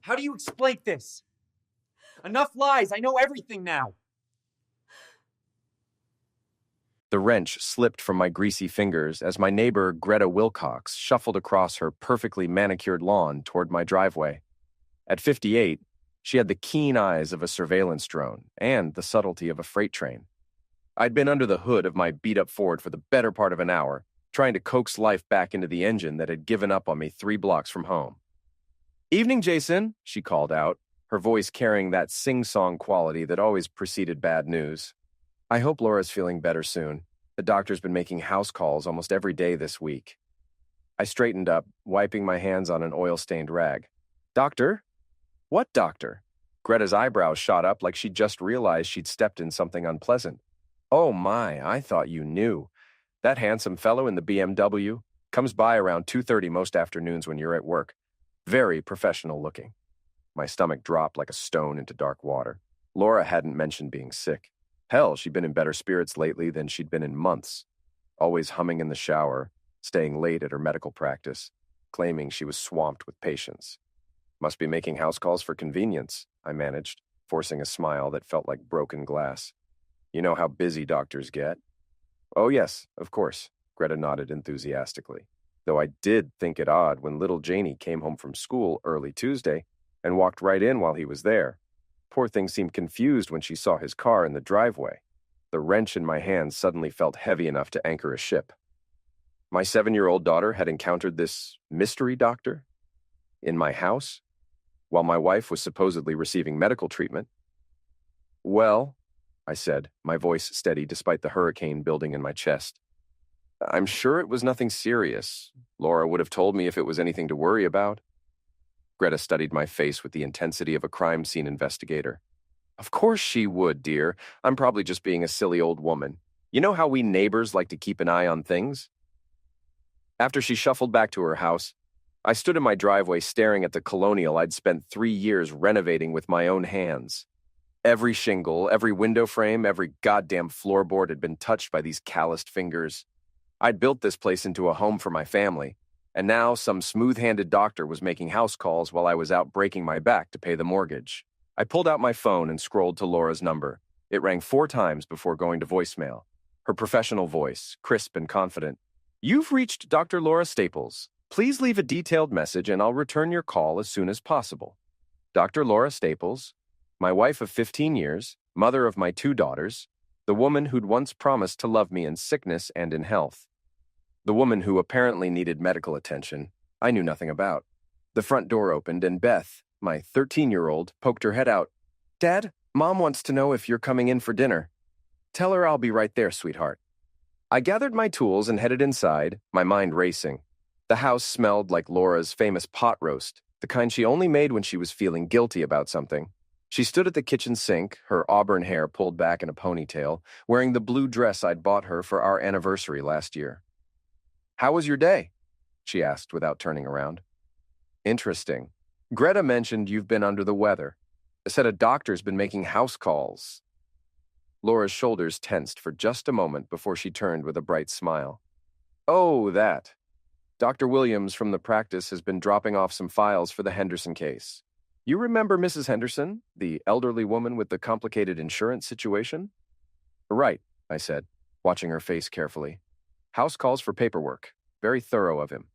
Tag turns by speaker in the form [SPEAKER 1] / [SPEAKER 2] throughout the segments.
[SPEAKER 1] How do you explain this? Enough lies. I know everything now.
[SPEAKER 2] The wrench slipped from my greasy fingers as my neighbor, Greta Wilcox, shuffled across her perfectly manicured lawn toward my driveway. At 58, she had the keen eyes of a surveillance drone and the subtlety of a freight train. I'd been under the hood of my beat-up Ford for the better part of an hour, trying to coax life back into the engine that had given up on me 3 blocks from home. "Evening, Jason," she called out, her voice carrying that sing-song quality that always preceded bad news. "I hope Laura's feeling better soon. The doctor's been making house calls almost every day this week." I straightened up, wiping my hands on an oil-stained rag. "Doctor? What doctor?" Greta's eyebrows shot up like she'd just realized she'd stepped in something unpleasant. "Oh my, I thought you knew. That handsome fellow in the BMW comes by around 2:30 most afternoons when you're at work. Very professional looking." My stomach dropped like a stone into dark water. Laura hadn't mentioned being sick. Hell, she'd been in better spirits lately than she'd been in months. Always humming in the shower, staying late at her medical practice, claiming she was swamped with patients. "Must be making house calls for convenience," I managed, forcing a smile that felt like broken glass. "You know how busy doctors get." "Oh yes, of course," Greta nodded enthusiastically. Though I did think it odd when little Janie came home from school early Tuesday and walked right in while he was there. Poor thing seemed confused when she saw his car in the driveway. The wrench in my hand suddenly felt heavy enough to anchor a ship. My 7-year-old daughter had encountered this mystery doctor in my house while my wife was supposedly receiving medical treatment. "Well," I said, my voice steady despite the hurricane building in my chest, "I'm sure it was nothing serious. Laura would have told me if it was anything to worry about." Greta studied my face with the intensity of a crime scene investigator. "Of course she would, dear. I'm probably just being a silly old woman. You know how we neighbors like to keep an eye on things?" After she shuffled back to her house, I stood in my driveway staring at the colonial I'd spent 3 years renovating with my own hands. Every shingle, every window frame, every goddamn floorboard had been touched by these calloused fingers. I'd built this place into a home for my family, and now some smooth-handed doctor was making house calls while I was out breaking my back to pay the mortgage. I pulled out my phone and scrolled to Laura's number. It rang 4 times before going to voicemail. Her professional voice, crisp and confident. "You've reached Dr. Laura Staples. Please leave a detailed message and I'll return your call as soon as possible. Dr. Laura Staples, my wife of 15 years, mother of my 2 daughters, the woman who'd once promised to love me in sickness and in health. The woman who apparently needed medical attention I knew nothing about." The front door opened and Beth, my 13-year-old, poked her head out. "Dad, Mom wants to know if you're coming in for dinner." "Tell her I'll be right there, sweetheart." I gathered my tools and headed inside, my mind racing. The house smelled like Laura's famous pot roast, the kind she only made when she was feeling guilty about something. She stood at the kitchen sink, her auburn hair pulled back in a ponytail, wearing the blue dress I'd bought her for our anniversary last year. "How was your day?" she asked without turning around. "Interesting. Greta mentioned you've been under the weather. Said a doctor's been making house calls." Laura's shoulders tensed for just a moment before she turned with a bright smile. "Oh, that. Dr. Williams from the practice has been dropping off some files for the Henderson case. You remember Mrs. Henderson, the elderly woman with the complicated insurance situation?" "Right," I said, watching her face carefully. "House calls for paperwork. Very thorough of him."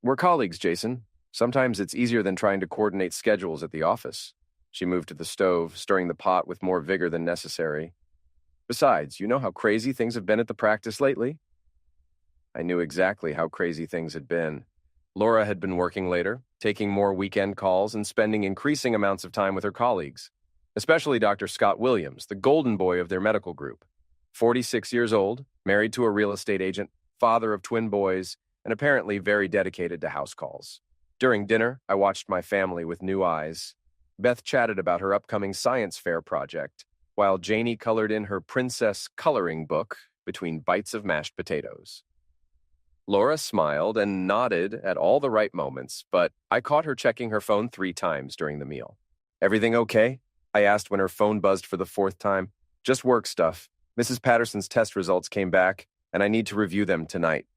[SPEAKER 2] "We're colleagues, Jason. Sometimes it's easier than trying to coordinate schedules at the office." She moved to the stove, stirring the pot with more vigor than necessary. "Besides, you know how crazy things have been at the practice lately?" I knew exactly how crazy things had been. Laura had been working later, taking more weekend calls and spending increasing amounts of time with her colleagues, especially Dr. Scott Williams, the golden boy of their medical group. 46 years old, married to a real estate agent, father of twin boys, and apparently very dedicated to house calls. During dinner, I watched my family with new eyes. Beth chatted about her upcoming science fair project, while Janie colored in her princess coloring book between bites of mashed potatoes. Laura smiled and nodded at all the right moments, but I caught her checking her phone 3 times during the meal. "Everything okay?" I asked when her phone buzzed for the 4th time. "Just work stuff. Mrs. Patterson's test results came back, and I need to review them tonight."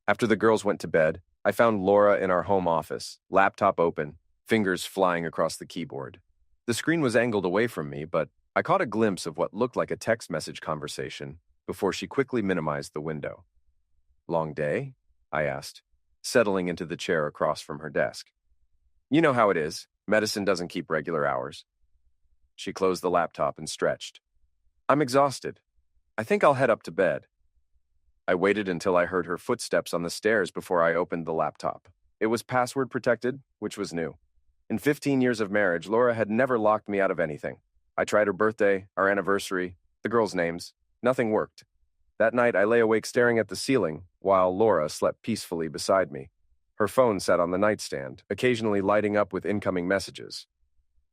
[SPEAKER 2] After the girls went to bed, I found Laura in our home office, laptop open, fingers flying across the keyboard. The screen was angled away from me, but I caught a glimpse of what looked like a text message conversation before she quickly minimized the window. "Long day?" I asked, settling into the chair across from her desk. "You know how it is. Medicine doesn't keep regular hours." She closed the laptop and stretched. "I'm exhausted. I think I'll head up to bed." I waited until I heard her footsteps on the stairs before I opened the laptop. It was password protected, which was new. In 15 years of marriage, Laura had never locked me out of anything. I tried her birthday, our anniversary, the girls' names. Nothing worked. That night, I lay awake staring at the ceiling, while Laura slept peacefully beside me. Her phone sat on the nightstand, occasionally lighting up with incoming messages.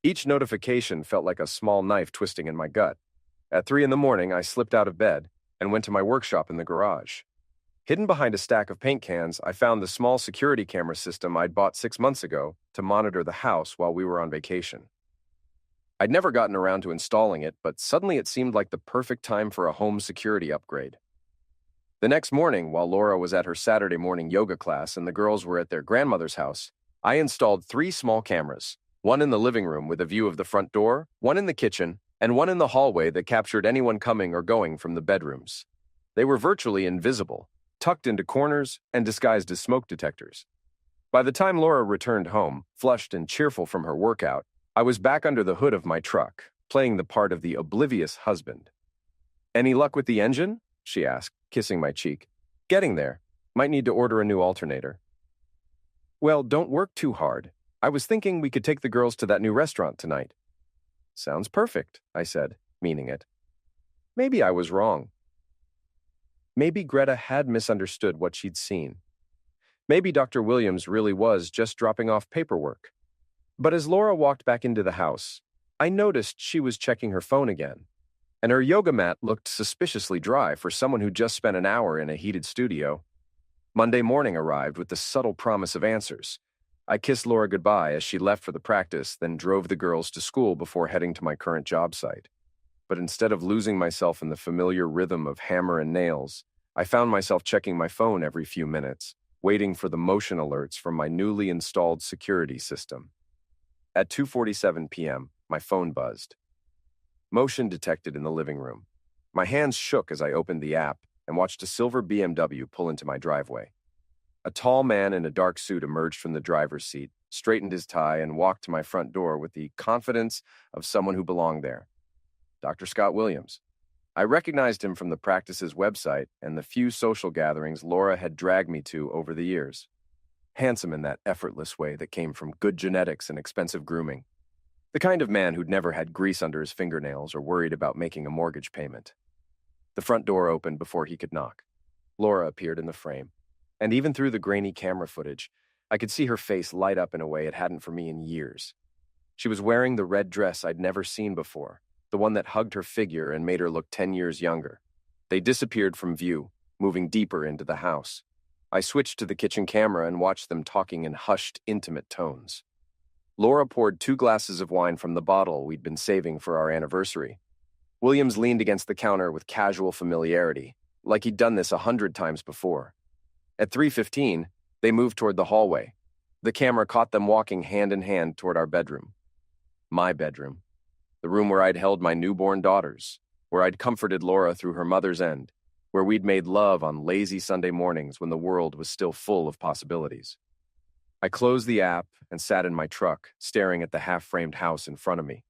[SPEAKER 2] Each notification felt like a small knife twisting in my gut. At 3 a.m, I slipped out of bed and went to my workshop in the garage. Hidden behind a stack of paint cans, I found the small security camera system I'd bought 6 months ago to monitor the house while we were on vacation. I'd never gotten around to installing it, but suddenly it seemed like the perfect time for a home security upgrade. The next morning, while Laura was at her Saturday morning yoga class and the girls were at their grandmother's house, I installed 3 small cameras, one in the living room with a view of the front door, one in the kitchen, and one in the hallway that captured anyone coming or going from the bedrooms. They were virtually invisible, tucked into corners and disguised as smoke detectors. By the time Laura returned home, flushed and cheerful from her workout, I was back under the hood of my truck, playing the part of the oblivious husband. "Any luck with the engine?" she asked, kissing my cheek. "Getting there. Might need to order a new alternator." "Well, don't work too hard. I was thinking we could take the girls to that new restaurant tonight." "Sounds perfect," I said, meaning it. Maybe I was wrong. Maybe Greta had misunderstood what she'd seen. Maybe Dr. Williams really was just dropping off paperwork. But as Laura walked back into the house, I noticed she was checking her phone again, and her yoga mat looked suspiciously dry for someone who just spent an hour in a heated studio. Monday morning arrived with the subtle promise of answers. I kissed Laura goodbye as she left for the practice, then drove the girls to school before heading to my current job site. But instead of losing myself in the familiar rhythm of hammer and nails, I found myself checking my phone every few minutes, waiting for the motion alerts from my newly installed security system. At 2:47 p.m., my phone buzzed. Motion detected in the living room. My hands shook as I opened the app and watched a silver BMW pull into my driveway. A tall man in a dark suit emerged from the driver's seat, straightened his tie, and walked to my front door with the confidence of someone who belonged there. Dr. Scott Williams. I recognized him from the practice's website and the few social gatherings Laura had dragged me to over the years. Handsome in that effortless way that came from good genetics and expensive grooming. The kind of man who'd never had grease under his fingernails or worried about making a mortgage payment. The front door opened before he could knock. Laura appeared in the frame, and even through the grainy camera footage, I could see her face light up in a way it hadn't for me in years. She was wearing the red dress I'd never seen before, the one that hugged her figure and made her look 10 years younger. They disappeared from view, moving deeper into the house. I switched to the kitchen camera and watched them talking in hushed, intimate tones. Laura poured 2 glasses of wine from the bottle we'd been saving for our anniversary. Williams leaned against the counter with casual familiarity, like he'd done this 100 times before. At 3:15, they moved toward the hallway. The camera caught them walking hand in hand toward our bedroom. My bedroom. The room where I'd held my newborn daughters, where I'd comforted Laura through her mother's end, where we'd made love on lazy Sunday mornings when the world was still full of possibilities. I closed the app and sat in my truck, staring at the half-framed house in front of me.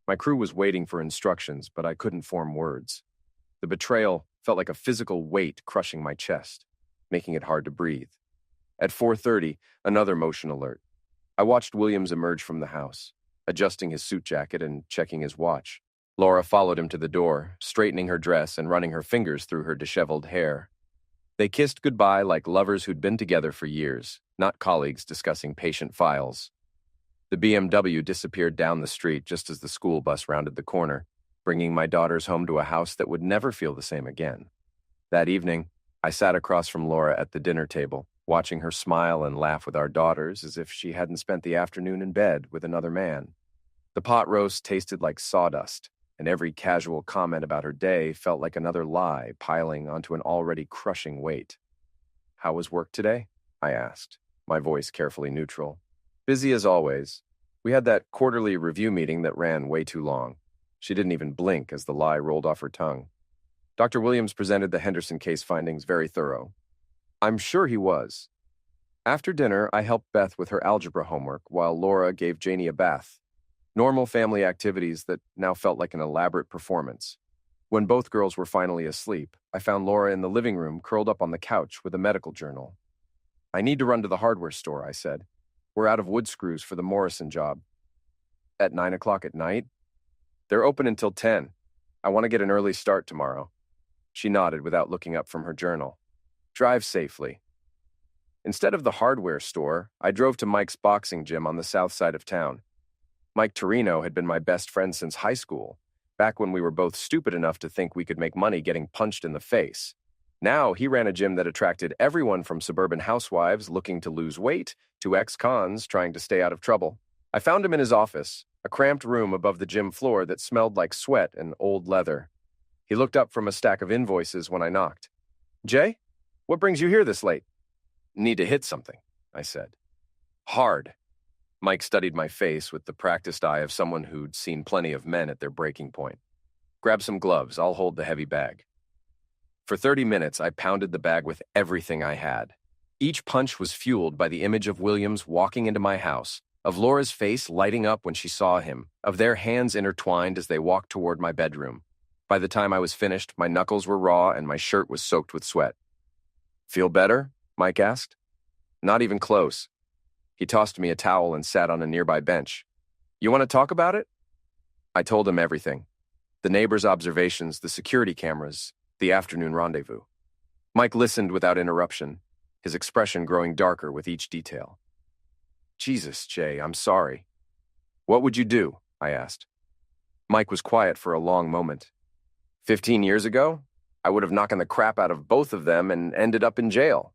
[SPEAKER 2] My crew was waiting for instructions, but I couldn't form words. The betrayal felt like a physical weight crushing my chest, making it hard to breathe. At 4:30, another motion alert. I watched Williams emerge from the house, adjusting his suit jacket and checking his watch. Laura followed him to the door, straightening her dress and running her fingers through her disheveled hair. They kissed goodbye like lovers who'd been together for years, not colleagues discussing patient files. The BMW disappeared down the street just as the school bus rounded the corner, bringing my daughters home to a house that would never feel the same again. That evening, I sat across from Laura at the dinner table, watching her smile and laugh with our daughters as if she hadn't spent the afternoon in bed with another man. The pot roast tasted like sawdust, and every casual comment about her day felt like another lie piling onto an already crushing weight. "How was work today?" I asked, my voice carefully neutral. Busy as always. We had that quarterly review meeting that ran way too long. She didn't even blink as the lie rolled off her tongue. Dr. Williams presented the Henderson case findings very thorough. I'm sure he was. After dinner, I helped Beth with her algebra homework while Laura gave Janie a bath. Normal family activities that now felt like an elaborate performance. When both girls were finally asleep, I found Laura in the living room curled up on the couch with a medical journal. I need to run to the hardware store, I said. We're out of wood screws for the Morrison job. At 9 o'clock at night? They're open until 10. I want to get an early start tomorrow. She nodded without looking up from her journal. Drive safely. Instead of the hardware store, I drove to Mike's boxing gym on the south side of town. Mike Torino had been my best friend since high school, back when we were both stupid enough to think we could make money getting punched in the face. Now he ran a gym that attracted everyone from suburban housewives looking to lose weight to ex-cons trying to stay out of trouble. I found him in his office, a cramped room above the gym floor that smelled like sweat and old leather. He looked up from a stack of invoices when I knocked. Jay, what brings you here this late? Need to hit something, I said. Hard. Mike studied my face with the practiced eye of someone who'd seen plenty of men at their breaking point. Grab some gloves, I'll hold the heavy bag. For 30 minutes, I pounded the bag with everything I had. Each punch was fueled by the image of Williams walking into my house, of Laura's face lighting up when she saw him, of their hands intertwined as they walked toward my bedroom. By the time I was finished, my knuckles were raw and my shirt was soaked with sweat. Feel better? Mike asked. Not even close. He tossed me a towel and sat on a nearby bench. You want to talk about it? I told him everything. The neighbors' observations, the security cameras, the afternoon rendezvous. Mike listened without interruption, his expression growing darker with each detail. Jesus, Jay, I'm sorry. What would you do? I asked. Mike was quiet for a long moment. 15 years ago, I would have knocked the crap out of both of them and ended up in jail.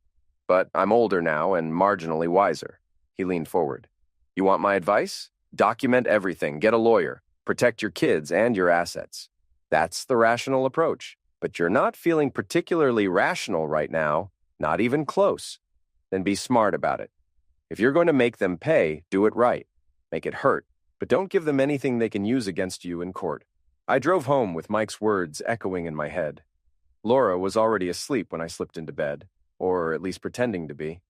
[SPEAKER 2] But I'm older now and marginally wiser. He leaned forward. You want my advice? Document everything, get a lawyer, protect your kids and your assets. That's the rational approach. But you're not feeling particularly rational right now, not even close. Then be smart about it. If you're going to make them pay, do it right. Make it hurt, but don't give them anything they can use against you in court. I drove home with Mike's words echoing in my head. Laura was already asleep when I slipped into bed, or at least pretending to be.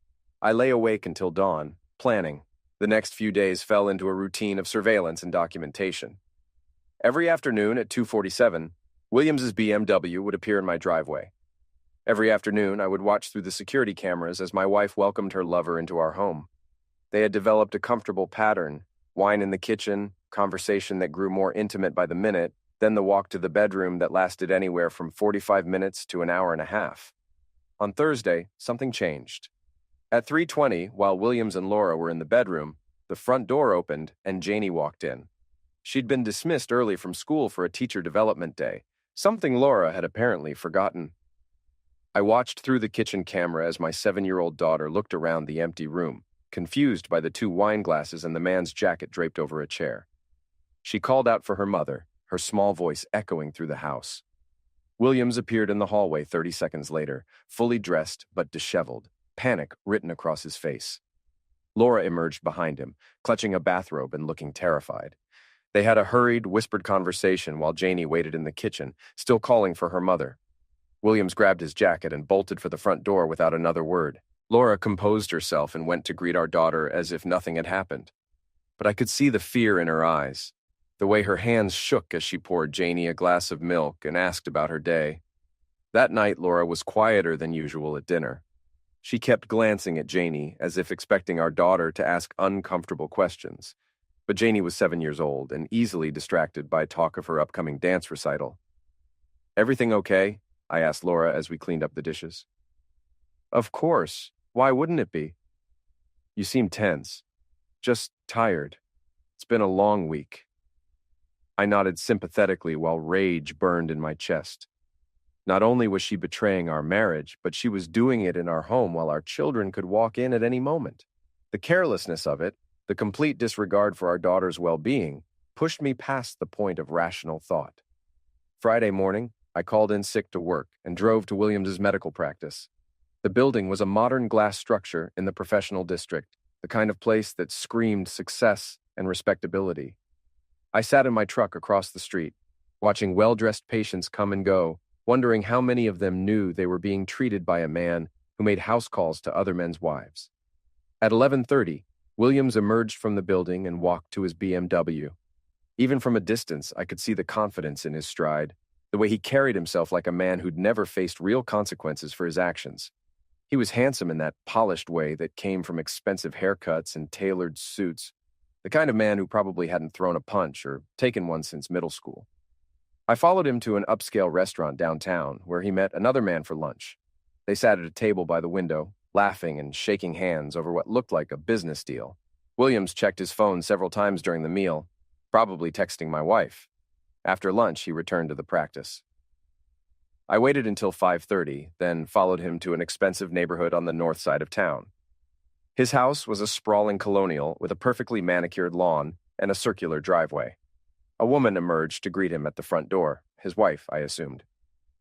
[SPEAKER 2] I lay awake until dawn, planning. The next few days fell into a routine of surveillance and documentation. Every afternoon at 2:47, Williams's BMW would appear in my driveway. Every afternoon, I would watch through the security cameras as my wife welcomed her lover into our home. They had developed a comfortable pattern, wine in the kitchen, conversation that grew more intimate by the minute, then the walk to the bedroom that lasted anywhere from 45 minutes to an hour and a half. On Thursday, something changed. At 3:20, while Williams and Laura were in the bedroom, the front door opened and Janie walked in. She'd been dismissed early from school for a teacher development day, something Laura had apparently forgotten. I watched through the kitchen camera as my 7-year-old daughter looked around the empty room, confused by the 2 wine glasses and the man's jacket draped over a chair. She called out for her mother, her small voice echoing through the house. Williams appeared in the hallway 30 seconds later, fully dressed but disheveled, panic written across his face. Laura emerged behind him, clutching a bathrobe and looking terrified. They had a hurried, whispered conversation while Janie waited in the kitchen, still calling for her mother. Williams grabbed his jacket and bolted for the front door without another word. Laura composed herself and went to greet our daughter as if nothing had happened. But I could see the fear in her eyes, the way her hands shook as she poured Janie a glass of milk and asked about her day. That night, Laura was quieter than usual at dinner. She kept glancing at Janie as if expecting our daughter to ask uncomfortable questions. But Janie was 7 years old and easily distracted by talk of her upcoming dance recital. Everything okay? I asked Laura as we cleaned up the dishes. Of course. Why wouldn't it be? You seem tense. Just tired. It's been a long week. I nodded sympathetically while rage burned in my chest. Not only was she betraying our marriage, but she was doing it in our home while our children could walk in at any moment. The carelessness of it, the complete disregard for our daughter's well-being, pushed me past the point of rational thought. Friday morning, I called in sick to work and drove to Williams's medical practice. The building was a modern glass structure in the professional district, the kind of place that screamed success and respectability. I sat in my truck across the street, watching well-dressed patients come and go, wondering how many of them knew they were being treated by a man who made house calls to other men's wives. At 11:30, Williams emerged from the building and walked to his BMW. Even from a distance, I could see the confidence in his stride, the way he carried himself like a man who'd never faced real consequences for his actions. He was handsome in that polished way that came from expensive haircuts and tailored suits, the kind of man who probably hadn't thrown a punch or taken one since middle school. I followed him to an upscale restaurant downtown where he met another man for lunch. They sat at a table by the window, laughing and shaking hands over what looked like a business deal. Williams checked his phone several times during the meal, probably texting my wife. After lunch, he returned to the practice. I waited until 5:30, then followed him to an expensive neighborhood on the north side of town. His house was a sprawling colonial with a perfectly manicured lawn and a circular driveway. A woman emerged to greet him at the front door, his wife, I assumed.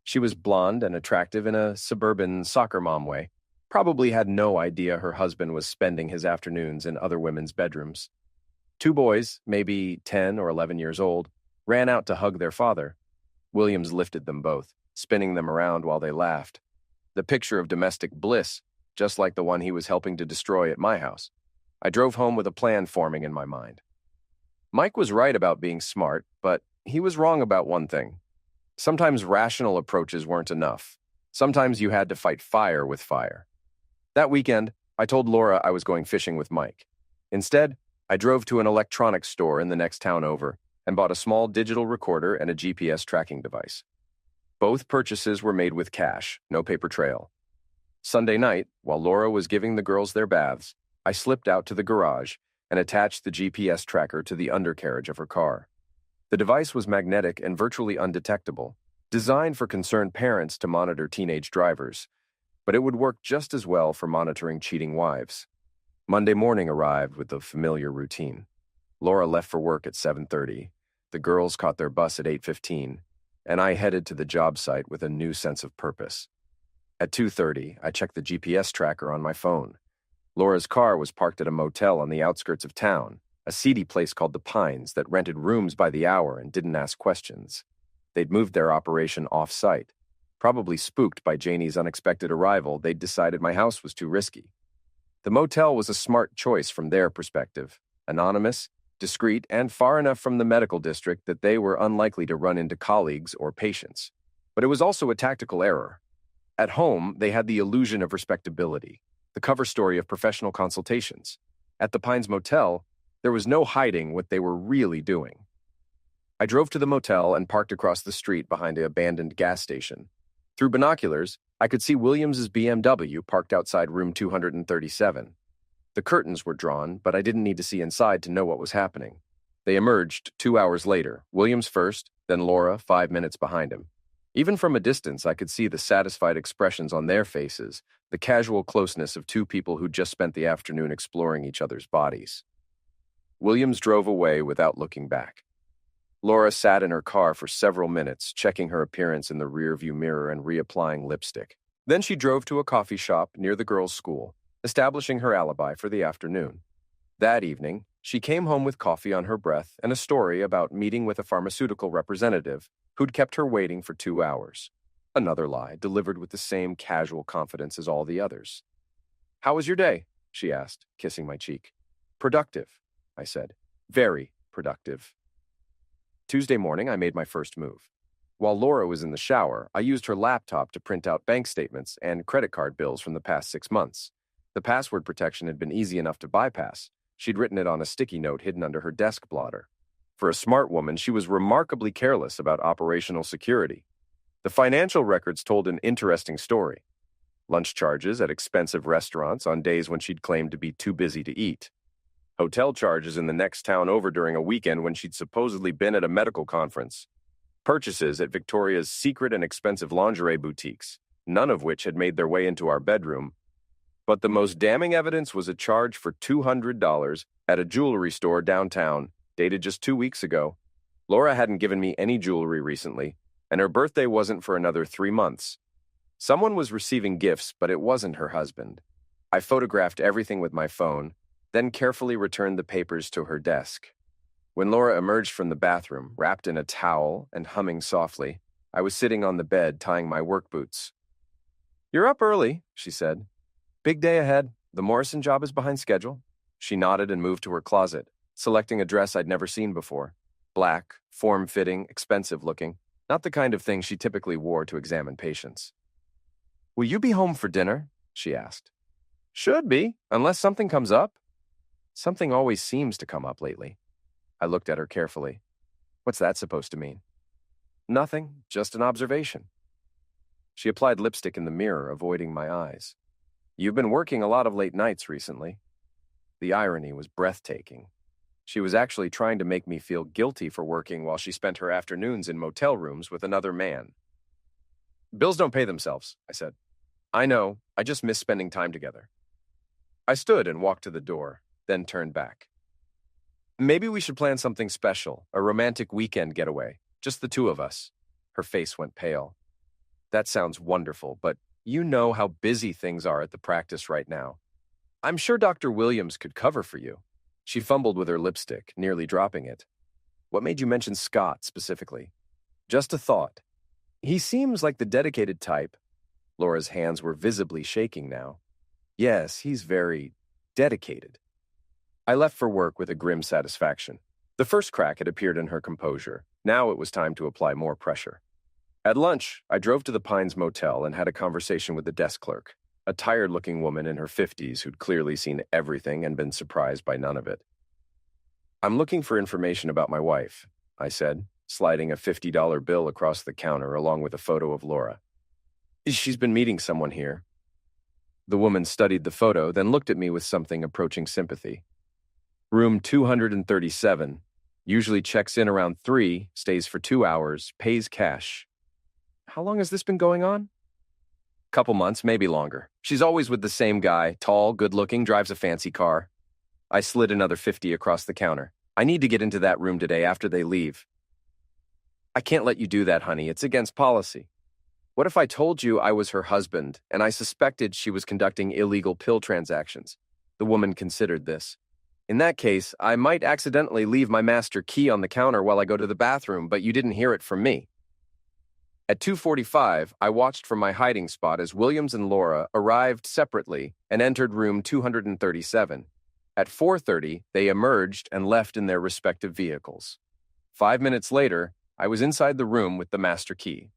[SPEAKER 2] She was blonde and attractive in a suburban soccer mom way, probably had no idea her husband was spending his afternoons in other women's bedrooms. Two boys, maybe 10 or 11 years old, ran out to hug their father. Williams lifted them both, spinning them around while they laughed. The picture of domestic bliss, just like the one he was helping to destroy at my house. I drove home with a plan forming in my mind. Mike was right about being smart, but he was wrong about one thing. Sometimes rational approaches weren't enough. Sometimes you had to fight fire with fire. That weekend, I told Laura I was going fishing with Mike. Instead, I drove to an electronics store in the next town over and bought a small digital recorder and a GPS tracking device. Both purchases were made with cash, no paper trail. Sunday night, while Laura was giving the girls their baths, I slipped out to the garage and attached the GPS tracker to the undercarriage of her car. The device was magnetic and virtually undetectable, designed for concerned parents to monitor teenage drivers, but it would work just as well for monitoring cheating wives. Monday morning arrived with the familiar routine. Laura left for work at 7:30, the girls caught their bus at 8:15, and I headed to the job site with a new sense of purpose. At 2:30, I checked the GPS tracker on my phone. Laura's car was parked at a motel on the outskirts of town, a seedy place called The Pines that rented rooms by the hour and didn't ask questions. They'd moved their operation off-site. Probably spooked by Janie's unexpected arrival, they'd decided my house was too risky. The motel was a smart choice from their perspective, anonymous, discreet, and far enough from the medical district that they were unlikely to run into colleagues or patients. But it was also a tactical error. At home, they had the illusion of respectability, the cover story of professional consultations. At the Pines Motel, there was no hiding what they were really doing. I drove to the motel and parked across the street behind an abandoned gas station. Through binoculars, I could see Williams's BMW parked outside room 237. The curtains were drawn, but I didn't need to see inside to know what was happening. They emerged 2 hours later, Williams first, then Laura 5 minutes behind him. Even from a distance, I could see the satisfied expressions on their faces, the casual closeness of two people who'd just spent the afternoon exploring each other's bodies. Williams drove away without looking back. Laura sat in her car for several minutes, checking her appearance in the rearview mirror and reapplying lipstick. Then she drove to a coffee shop near the girls' school, establishing her alibi for the afternoon. That evening, she came home with coffee on her breath and a story about meeting with a pharmaceutical representative who'd kept her waiting for 2 hours. Another lie, delivered with the same casual confidence as all the others. "How was your day?" she asked, kissing my cheek. "Productive," I said. "Very productive." Tuesday morning, I made my first move. While Laura was in the shower, I used her laptop to print out bank statements and credit card bills from the past 6 months. The password protection had been easy enough to bypass. She'd written it on a sticky note hidden under her desk blotter. For a smart woman, she was remarkably careless about operational security. The financial records told an interesting story. Lunch charges at expensive restaurants on days when she'd claimed to be too busy to eat. Hotel charges in the next town over during a weekend when she'd supposedly been at a medical conference. Purchases at Victoria's secret and expensive lingerie boutiques, none of which had made their way into our bedroom. But the most damning evidence was a charge for $200 at a jewelry store downtown, dated just 2 weeks ago. Laura hadn't given me any jewelry recently, and her birthday wasn't for another 3 months. Someone was receiving gifts, but it wasn't her husband. I photographed everything with my phone, then carefully returned the papers to her desk. When Laura emerged from the bathroom, wrapped in a towel and humming softly, I was sitting on the bed tying my work boots. "You're up early," she said. "Big day ahead. The Morrison job is behind schedule." She nodded and moved to her closet, selecting a dress I'd never seen before. Black, form-fitting, expensive-looking, not the kind of thing she typically wore to examine patients. "Will you be home for dinner?" she asked. "Should be, unless something comes up." Something always seems to come up lately. I looked at her carefully. What's that supposed to mean? Nothing, just an observation. She applied lipstick in the mirror, avoiding my eyes. "You've been working a lot of late nights recently." The irony was breathtaking. She was actually trying to make me feel guilty for working while she spent her afternoons in motel rooms with another man. "Bills don't pay themselves," I said. "I know, I just miss spending time together." I stood and walked to the door, then turned back. "Maybe we should plan something special, a romantic weekend getaway, just the two of us." Her face went pale. "That sounds wonderful, but you know how busy things are at the practice right now. I'm sure Dr. Williams could cover for you." She fumbled with her lipstick, nearly dropping it. "What made you mention Scott specifically?" "Just a thought. He seems like the dedicated type." Laura's hands were visibly shaking now. "Yes, he's very dedicated." I left for work with a grim satisfaction. The first crack had appeared in her composure. Now it was time to apply more pressure. At lunch, I drove to the Pines Motel and had a conversation with the desk clerk, a tired-looking woman in her 50s who'd clearly seen everything and been surprised by none of it. "I'm looking for information about my wife," I said, sliding a $50 bill across the counter along with a photo of Laura. "She's been meeting someone here." The woman studied the photo, then looked at me with something approaching sympathy. "Room 237, usually checks in around 3, stays for 2 hours, pays cash." "How long has this been going on?" "Couple months, maybe longer. She's always with the same guy, tall, good-looking, drives a fancy car." I slid another 50 across the counter. "I need to get into that room today after they leave." "I can't let you do that, honey. It's against policy." "What if I told you I was her husband and I suspected she was conducting illegal pill transactions?" The woman considered this. "In that case, I might accidentally leave my master key on the counter while I go to the bathroom, but you didn't hear it from me." At 2:45, I watched from my hiding spot as Williams and Laura arrived separately and entered room 237. At 4:30, they emerged and left in their respective vehicles. 5 minutes later, I was inside the room with the master key.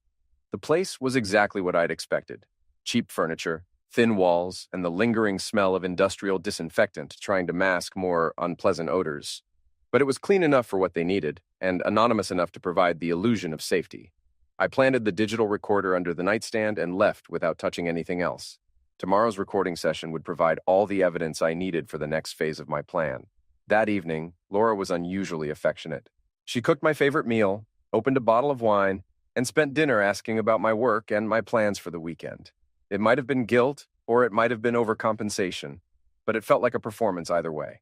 [SPEAKER 2] The place was exactly what I'd expected. Cheap furniture, thin walls, and the lingering smell of industrial disinfectant trying to mask more unpleasant odors. But it was clean enough for what they needed, and anonymous enough to provide the illusion of safety. I planted the digital recorder under the nightstand and left without touching anything else. Tomorrow's recording session would provide all the evidence I needed for the next phase of my plan. That evening, Laura was unusually affectionate. She cooked my favorite meal, opened a bottle of wine, and spent dinner asking about my work and my plans for the weekend. It might have been guilt, or it might have been overcompensation, but it felt like a performance either way.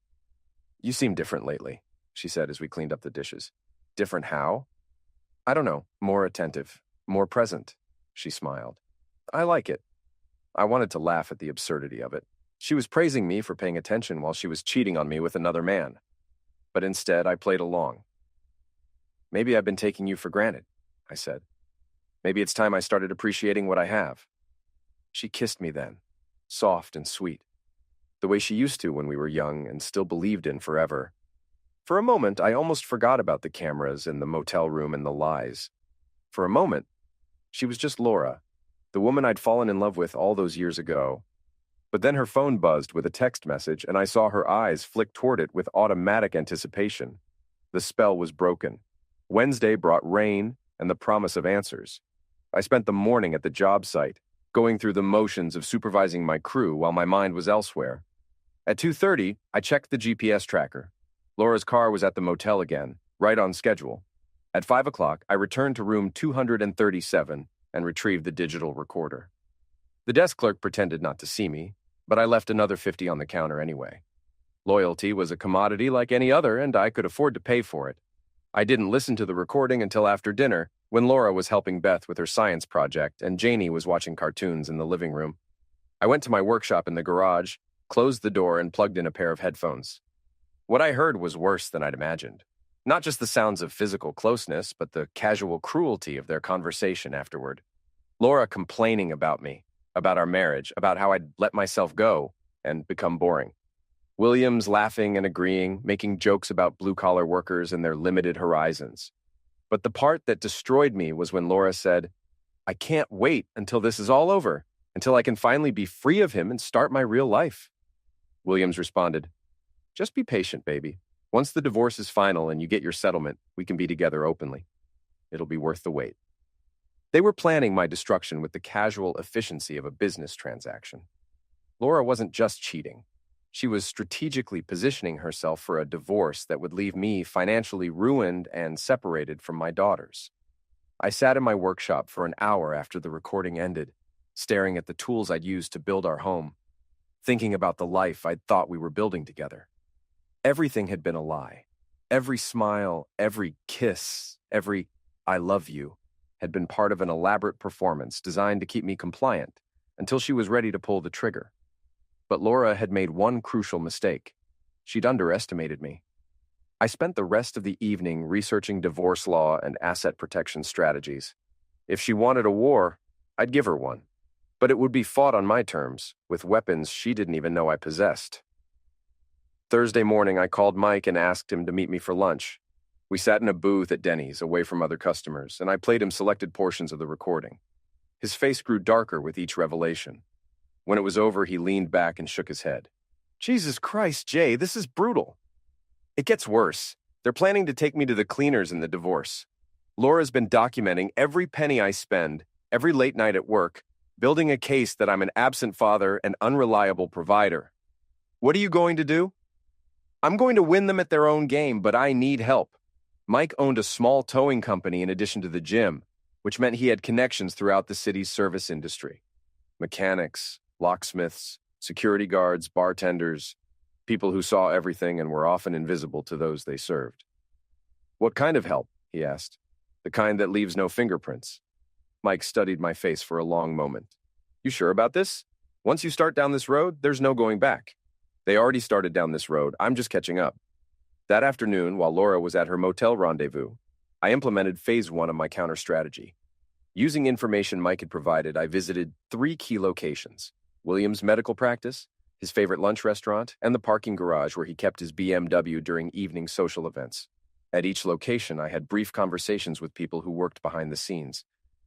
[SPEAKER 2] "You seem different lately," she said as we cleaned up the dishes. "Different how?" "I don't know, more attentive, more present," she smiled. "I like it." I wanted to laugh at the absurdity of it. She was praising me for paying attention while she was cheating on me with another man. But instead, I played along. "Maybe I've been taking you for granted," I said. "Maybe it's time I started appreciating what I have." She kissed me then, soft and sweet, the way she used to when we were young and still believed in forever. For a moment, I almost forgot about the cameras and the motel room and the lies. For a moment, she was just Laura, the woman I'd fallen in love with all those years ago. But then her phone buzzed with a text message, and I saw her eyes flick toward it with automatic anticipation. The spell was broken. Wednesday brought rain and the promise of answers. I spent the morning at the job site, going through the motions of supervising my crew while my mind was elsewhere. At 2:30, I checked the GPS tracker. Laura's car was at the motel again, right on schedule. At 5 o'clock, I returned to room 237 and retrieved the digital recorder. The desk clerk pretended not to see me, but I left another 50 on the counter anyway. Loyalty was a commodity like any other, and I could afford to pay for it. I didn't listen to the recording until after dinner, when Laura was helping Beth with her science project and Janie was watching cartoons in the living room. I went to my workshop in the garage, closed the door, and plugged in a pair of headphones. What I heard was worse than I'd imagined. Not just the sounds of physical closeness, but the casual cruelty of their conversation afterward. Laura complaining about me, about our marriage, about how I'd let myself go and become boring. Williams laughing and agreeing, making jokes about blue-collar workers and their limited horizons. But the part that destroyed me was when Laura said, "I can't wait until this is all over, until I can finally be free of him and start my real life." Williams responded, "Just be patient, baby. Once the divorce is final and you get your settlement, we can be together openly. It'll be worth the wait." They were planning my destruction with the casual efficiency of a business transaction. Laura wasn't just cheating. She was strategically positioning herself for a divorce that would leave me financially ruined and separated from my daughters. I sat in my workshop for an hour after the recording ended, staring at the tools I'd used to build our home, thinking about the life I'd thought we were building together. Everything had been a lie. Every smile, every kiss, every "I love you" had been part of an elaborate performance designed to keep me compliant until she was ready to pull the trigger. But Laura had made one crucial mistake. She'd underestimated me. I spent the rest of the evening researching divorce law and asset protection strategies. If she wanted a war, I'd give her one. But it would be fought on my terms, with weapons she didn't even know I possessed. Thursday morning, I called Mike and asked him to meet me for lunch. We sat in a booth at Denny's, away from other customers, and I played him selected portions of the recording. His face grew darker with each revelation. When it was over, he leaned back and shook his head. "Jesus Christ, Jay, this is brutal." "It gets worse. They're planning to take me to the cleaners in the divorce. Laura's been documenting every penny I spend, every late night at work, building a case that I'm an absent father and unreliable provider. What are you going to do?" "I'm going to win them at their own game, but I need help." Mike owned a small towing company in addition to the gym, which meant he had connections throughout the city's service industry. Mechanics, locksmiths, security guards, bartenders, people who saw everything and were often invisible to those they served. "What kind of help?" he asked. "The kind that leaves no fingerprints." Mike studied my face for a long moment. "You sure about this? Once you start down this road, there's no going back." "They already started down this road. I'm just catching up." That afternoon, while Laura was at her motel rendezvous, I implemented phase 1 of my counter strategy. Using information Mike had provided, I visited 3 key locations: Williams' medical practice, his favorite lunch restaurant, and the parking garage where he kept his BMW during evening social events. At each location, I had brief conversations with people who worked behind the scenes.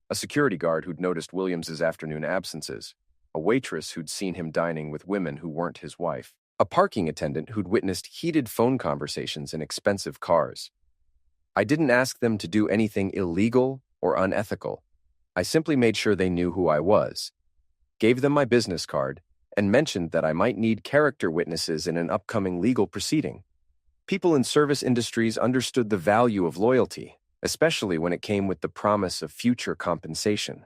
[SPEAKER 2] A security guard who'd noticed Williams' afternoon absences, a waitress who'd seen him dining with women who weren't his wife, a parking attendant who'd witnessed heated phone conversations in expensive cars. I didn't ask them to do anything illegal or unethical. I simply made sure they knew who I was, gave them my business card, and mentioned that I might need character witnesses in an upcoming legal proceeding. People in service industries understood the value of loyalty, especially when it came with the promise of future compensation.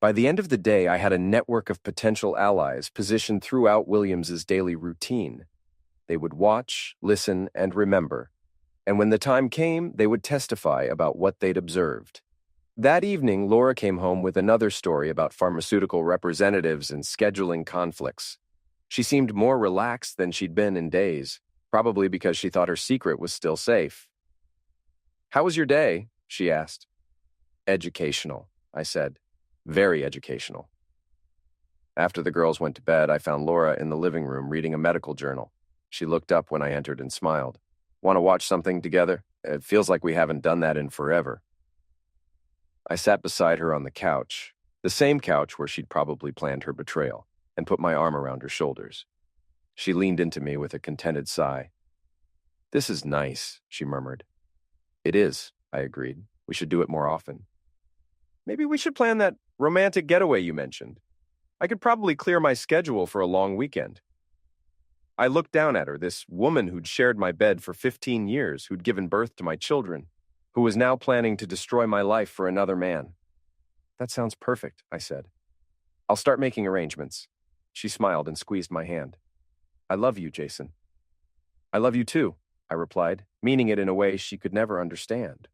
[SPEAKER 2] By the end of the day, I had a network of potential allies positioned throughout Williams's daily routine. They would watch, listen, and remember, and when the time came, they would testify about what they'd observed. That evening, Laura came home with another story about pharmaceutical representatives and scheduling conflicts. She seemed more relaxed than she'd been in days, probably because she thought her secret was still safe. "How was your day?" she asked. "Educational," I said. "Very educational." After the girls went to bed, I found Laura in the living room reading a medical journal. She looked up when I entered and smiled. "Want to watch something together? It feels like we haven't done that in forever." I sat beside her on the couch, the same couch where she'd probably planned her betrayal, and put my arm around her shoulders. She leaned into me with a contented sigh. "This is nice," she murmured. "It is," I agreed. "We should do it more often." "Maybe we should plan that romantic getaway you mentioned. I could probably clear my schedule for a long weekend." I looked down at her, this woman who'd shared my bed for 15 years, who'd given birth to my children, who was now planning to destroy my life for another man. "That sounds perfect," I said. "I'll start making arrangements." She smiled and squeezed my hand. "I love you, Jason." "I love you too," I replied, meaning it in a way she could never understand.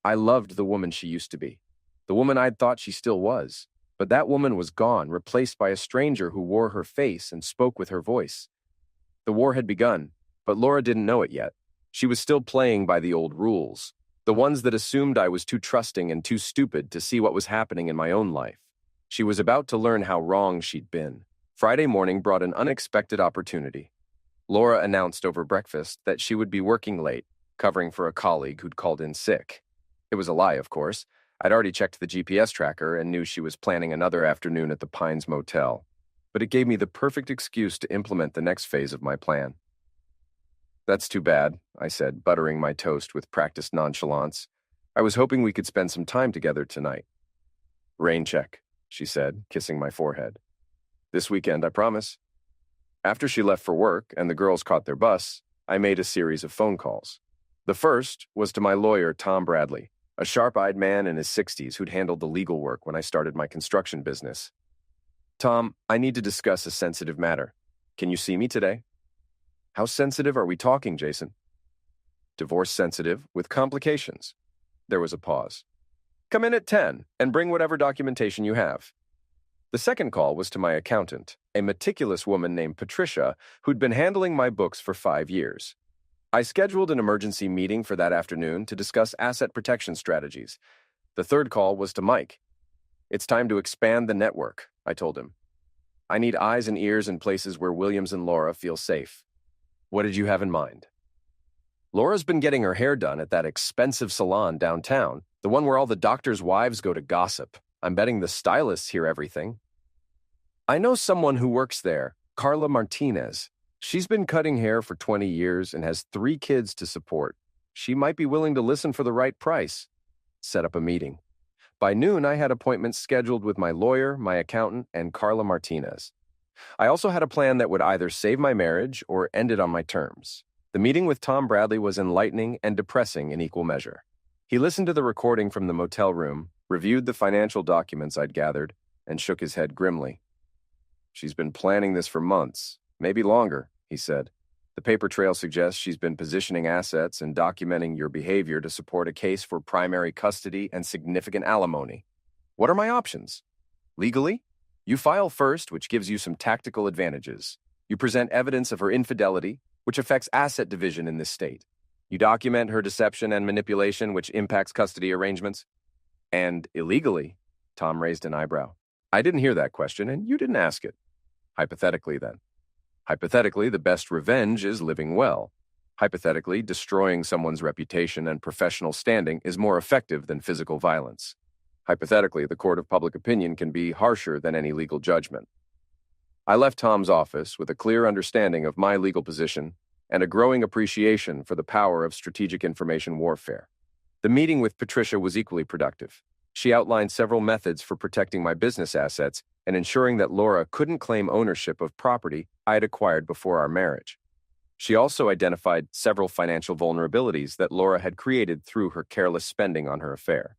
[SPEAKER 2] I loved the woman she used to be, the woman I'd thought she still was, But that woman was gone, replaced by a stranger who wore her face and spoke with her voice. The war had begun, but Laura didn't know it yet. She was still playing by the old rules, the ones that assumed I was too trusting and too stupid to see what was happening in my own life. She was about to learn how wrong she'd been. Friday morning brought an unexpected opportunity. Laura announced over breakfast that she would be working late, covering for a colleague who'd called in sick. It was a lie, of course. I'd already checked the GPS tracker and knew she was planning another afternoon at the Pines Motel. But it gave me the perfect excuse to implement the next phase of my plan. "That's too bad," I said, buttering my toast with practiced nonchalance. "I was hoping we could spend some time together tonight." "Rain check," she said, kissing my forehead. "This weekend, I promise." After she left for work and the girls caught their bus, I made a series of phone calls. The first was to my lawyer, Tom Bradley, a sharp-eyed man in his 60s who'd handled the legal work when I started my construction business. "Tom, I need to discuss a sensitive matter. Can you see me today?" "How sensitive are we talking, Jason?" "Divorce sensitive with complications." There was a pause. "Come in at 10 and bring whatever documentation you have." The second call was to my accountant, a meticulous woman named Patricia who'd been handling my books for 5 years. I scheduled an emergency meeting for that afternoon to discuss asset protection strategies. The third call was to Mike. "It's time to expand the network," I told him. "I need eyes and ears in places where Williams and Laura feel safe." "What did you have in mind?" "Laura's been getting her hair done at that expensive salon downtown, the one where all the doctors' wives go to gossip. I'm betting the stylists hear everything." "I know someone who works there, Carla Martinez. She's been cutting hair for 20 years and has 3 kids to support. She might be willing to listen for the right price." Set up a meeting. By noon, I had appointments scheduled with my lawyer, my accountant, and Carla Martinez. I also had a plan that would either save my marriage or end it on my terms. The meeting with Tom Bradley was enlightening and depressing in equal measure. He listened to the recording from the motel room, reviewed the financial documents I'd gathered, and shook his head grimly. "She's been planning this for months, maybe longer," he said. "The paper trail suggests she's been positioning assets and documenting your behavior to support a case for primary custody and significant alimony. What are my options? Legally, you file first, which gives you some tactical advantages. You present evidence of her infidelity, which affects asset division in this state. You document her deception and manipulation, which impacts custody arrangements. And illegally," Tom raised an eyebrow. "I didn't hear that question, and you didn't ask it." "Hypothetically, then." "Hypothetically, the best revenge is living well. Hypothetically, destroying someone's reputation and professional standing is more effective than physical violence. Hypothetically, the court of public opinion can be harsher than any legal judgment." I left Tom's office with a clear understanding of my legal position and a growing appreciation for the power of strategic information warfare. The meeting with Patricia was equally productive. She outlined several methods for protecting my business assets and ensuring that Laura couldn't claim ownership of property I had acquired before our marriage. She also identified several financial vulnerabilities that Laura had created through her careless spending on her affair.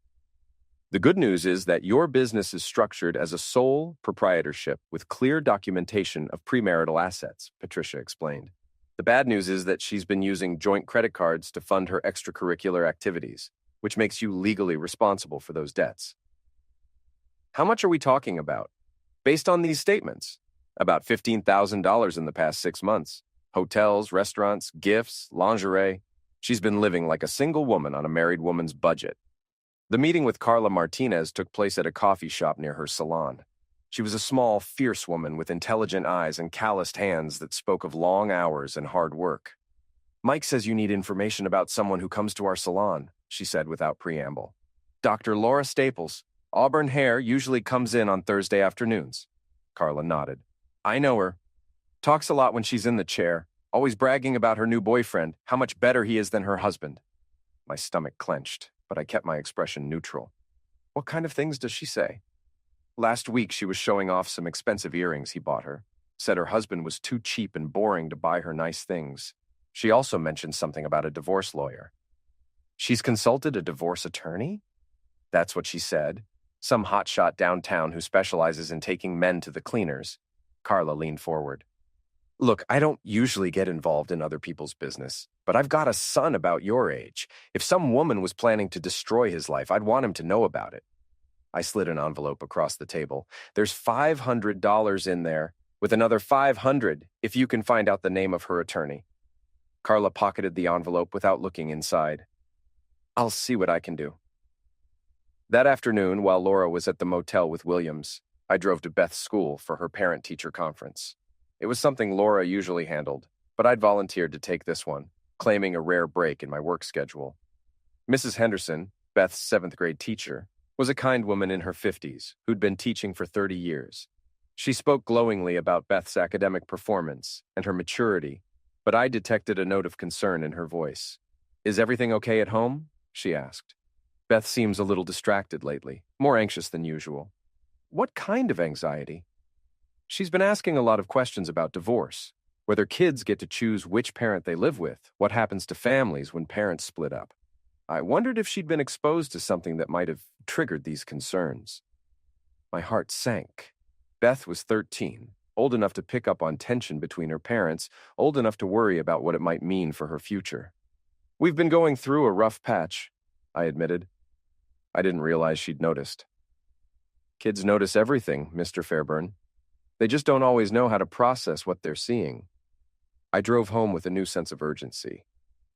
[SPEAKER 2] "The good news is that your business is structured as a sole proprietorship with clear documentation of premarital assets," Patricia explained. "The bad news is that she's been using joint credit cards to fund her extracurricular activities, which makes you legally responsible for those debts." "How much are we talking about?" "Based on these statements, about $15,000 in the past 6 months. Hotels, restaurants, gifts, lingerie. She's been living like a single woman on a married woman's budget." The meeting with Carla Martinez took place at a coffee shop near her salon. She was a small, fierce woman with intelligent eyes and calloused hands that spoke of long hours and hard work. "Mike says you need information about someone who comes to our salon," she said without preamble. "Dr. Laura Staples. Auburn hair, usually comes in on Thursday afternoons." Carla nodded. "I know her. Talks a lot when she's in the chair, always bragging about her new boyfriend, how much better he is than her husband." My stomach clenched, but I kept my expression neutral. "What kind of things does she say?" "Last week she was showing off some expensive earrings he bought her. Said her husband was too cheap and boring to buy her nice things. She also mentioned something about a divorce lawyer." "She's consulted a divorce attorney?" "That's what she said. Some hotshot downtown who specializes in taking men to the cleaners." Carla leaned forward. "Look, I don't usually get involved in other people's business, but I've got a son about your age. If some woman was planning to destroy his life, I'd want him to know about it." I slid an envelope across the table. "There's $500 in there, with another $500 if you can find out the name of her attorney." Carla pocketed the envelope without looking inside. "I'll see what I can do." That afternoon, while Laura was at the motel with Williams, I drove to Beth's school for her parent-teacher conference. It was something Laura usually handled, but I'd volunteered to take this one, claiming a rare break in my work schedule. Mrs. Henderson, Beth's 7th-grade teacher, was a kind woman in her 50s who'd been teaching for 30 years. She spoke glowingly about Beth's academic performance and her maturity, but I detected a note of concern in her voice. "Is everything okay at home?" she asked. "Beth seems a little distracted lately, more anxious than usual." "What kind of anxiety?" "She's been asking a lot of questions about divorce, whether kids get to choose which parent they live with, what happens to families when parents split up. I wondered if she'd been exposed to something that might have triggered these concerns." My heart sank. Beth was 13, old enough to pick up on tension between her parents, old enough to worry about what it might mean for her future. "We've been going through a rough patch," I admitted. I didn't realize she'd noticed. "Kids notice everything, Mr. Fairburn. They just don't always know how to process what they're seeing." I drove home with a new sense of urgency.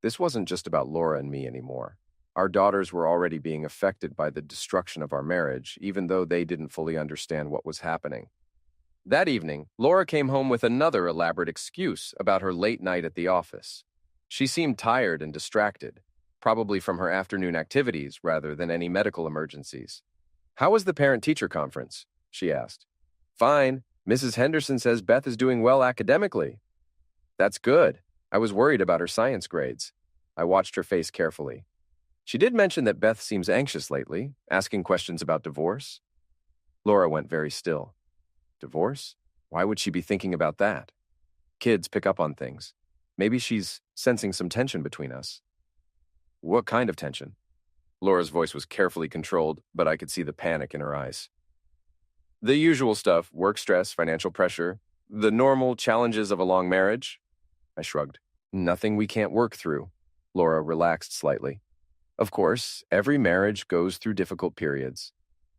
[SPEAKER 2] This wasn't just about Laura and me anymore. Our daughters were already being affected by the destruction of our marriage, even though they didn't fully understand what was happening. That evening, Laura came home with another elaborate excuse about her late night at the office. She seemed tired and distracted, probably from her afternoon activities rather than any medical emergencies. "How was the parent-teacher conference?" she asked. "Fine. Mrs. Henderson says Beth is doing well academically." "That's good. I was worried about her science grades." I watched her face carefully. "She did mention that Beth seems anxious lately, asking questions about divorce." Laura went very still. "Divorce? Why would she be thinking about that?" "Kids pick up on things. Maybe she's sensing some tension between us." "What kind of tension?" Laura's voice was carefully controlled, but I could see the panic in her eyes. "The usual stuff, work stress, financial pressure, the normal challenges of a long marriage." I shrugged. "Nothing we can't work through." Laura relaxed slightly. "Of course, every marriage goes through difficult periods."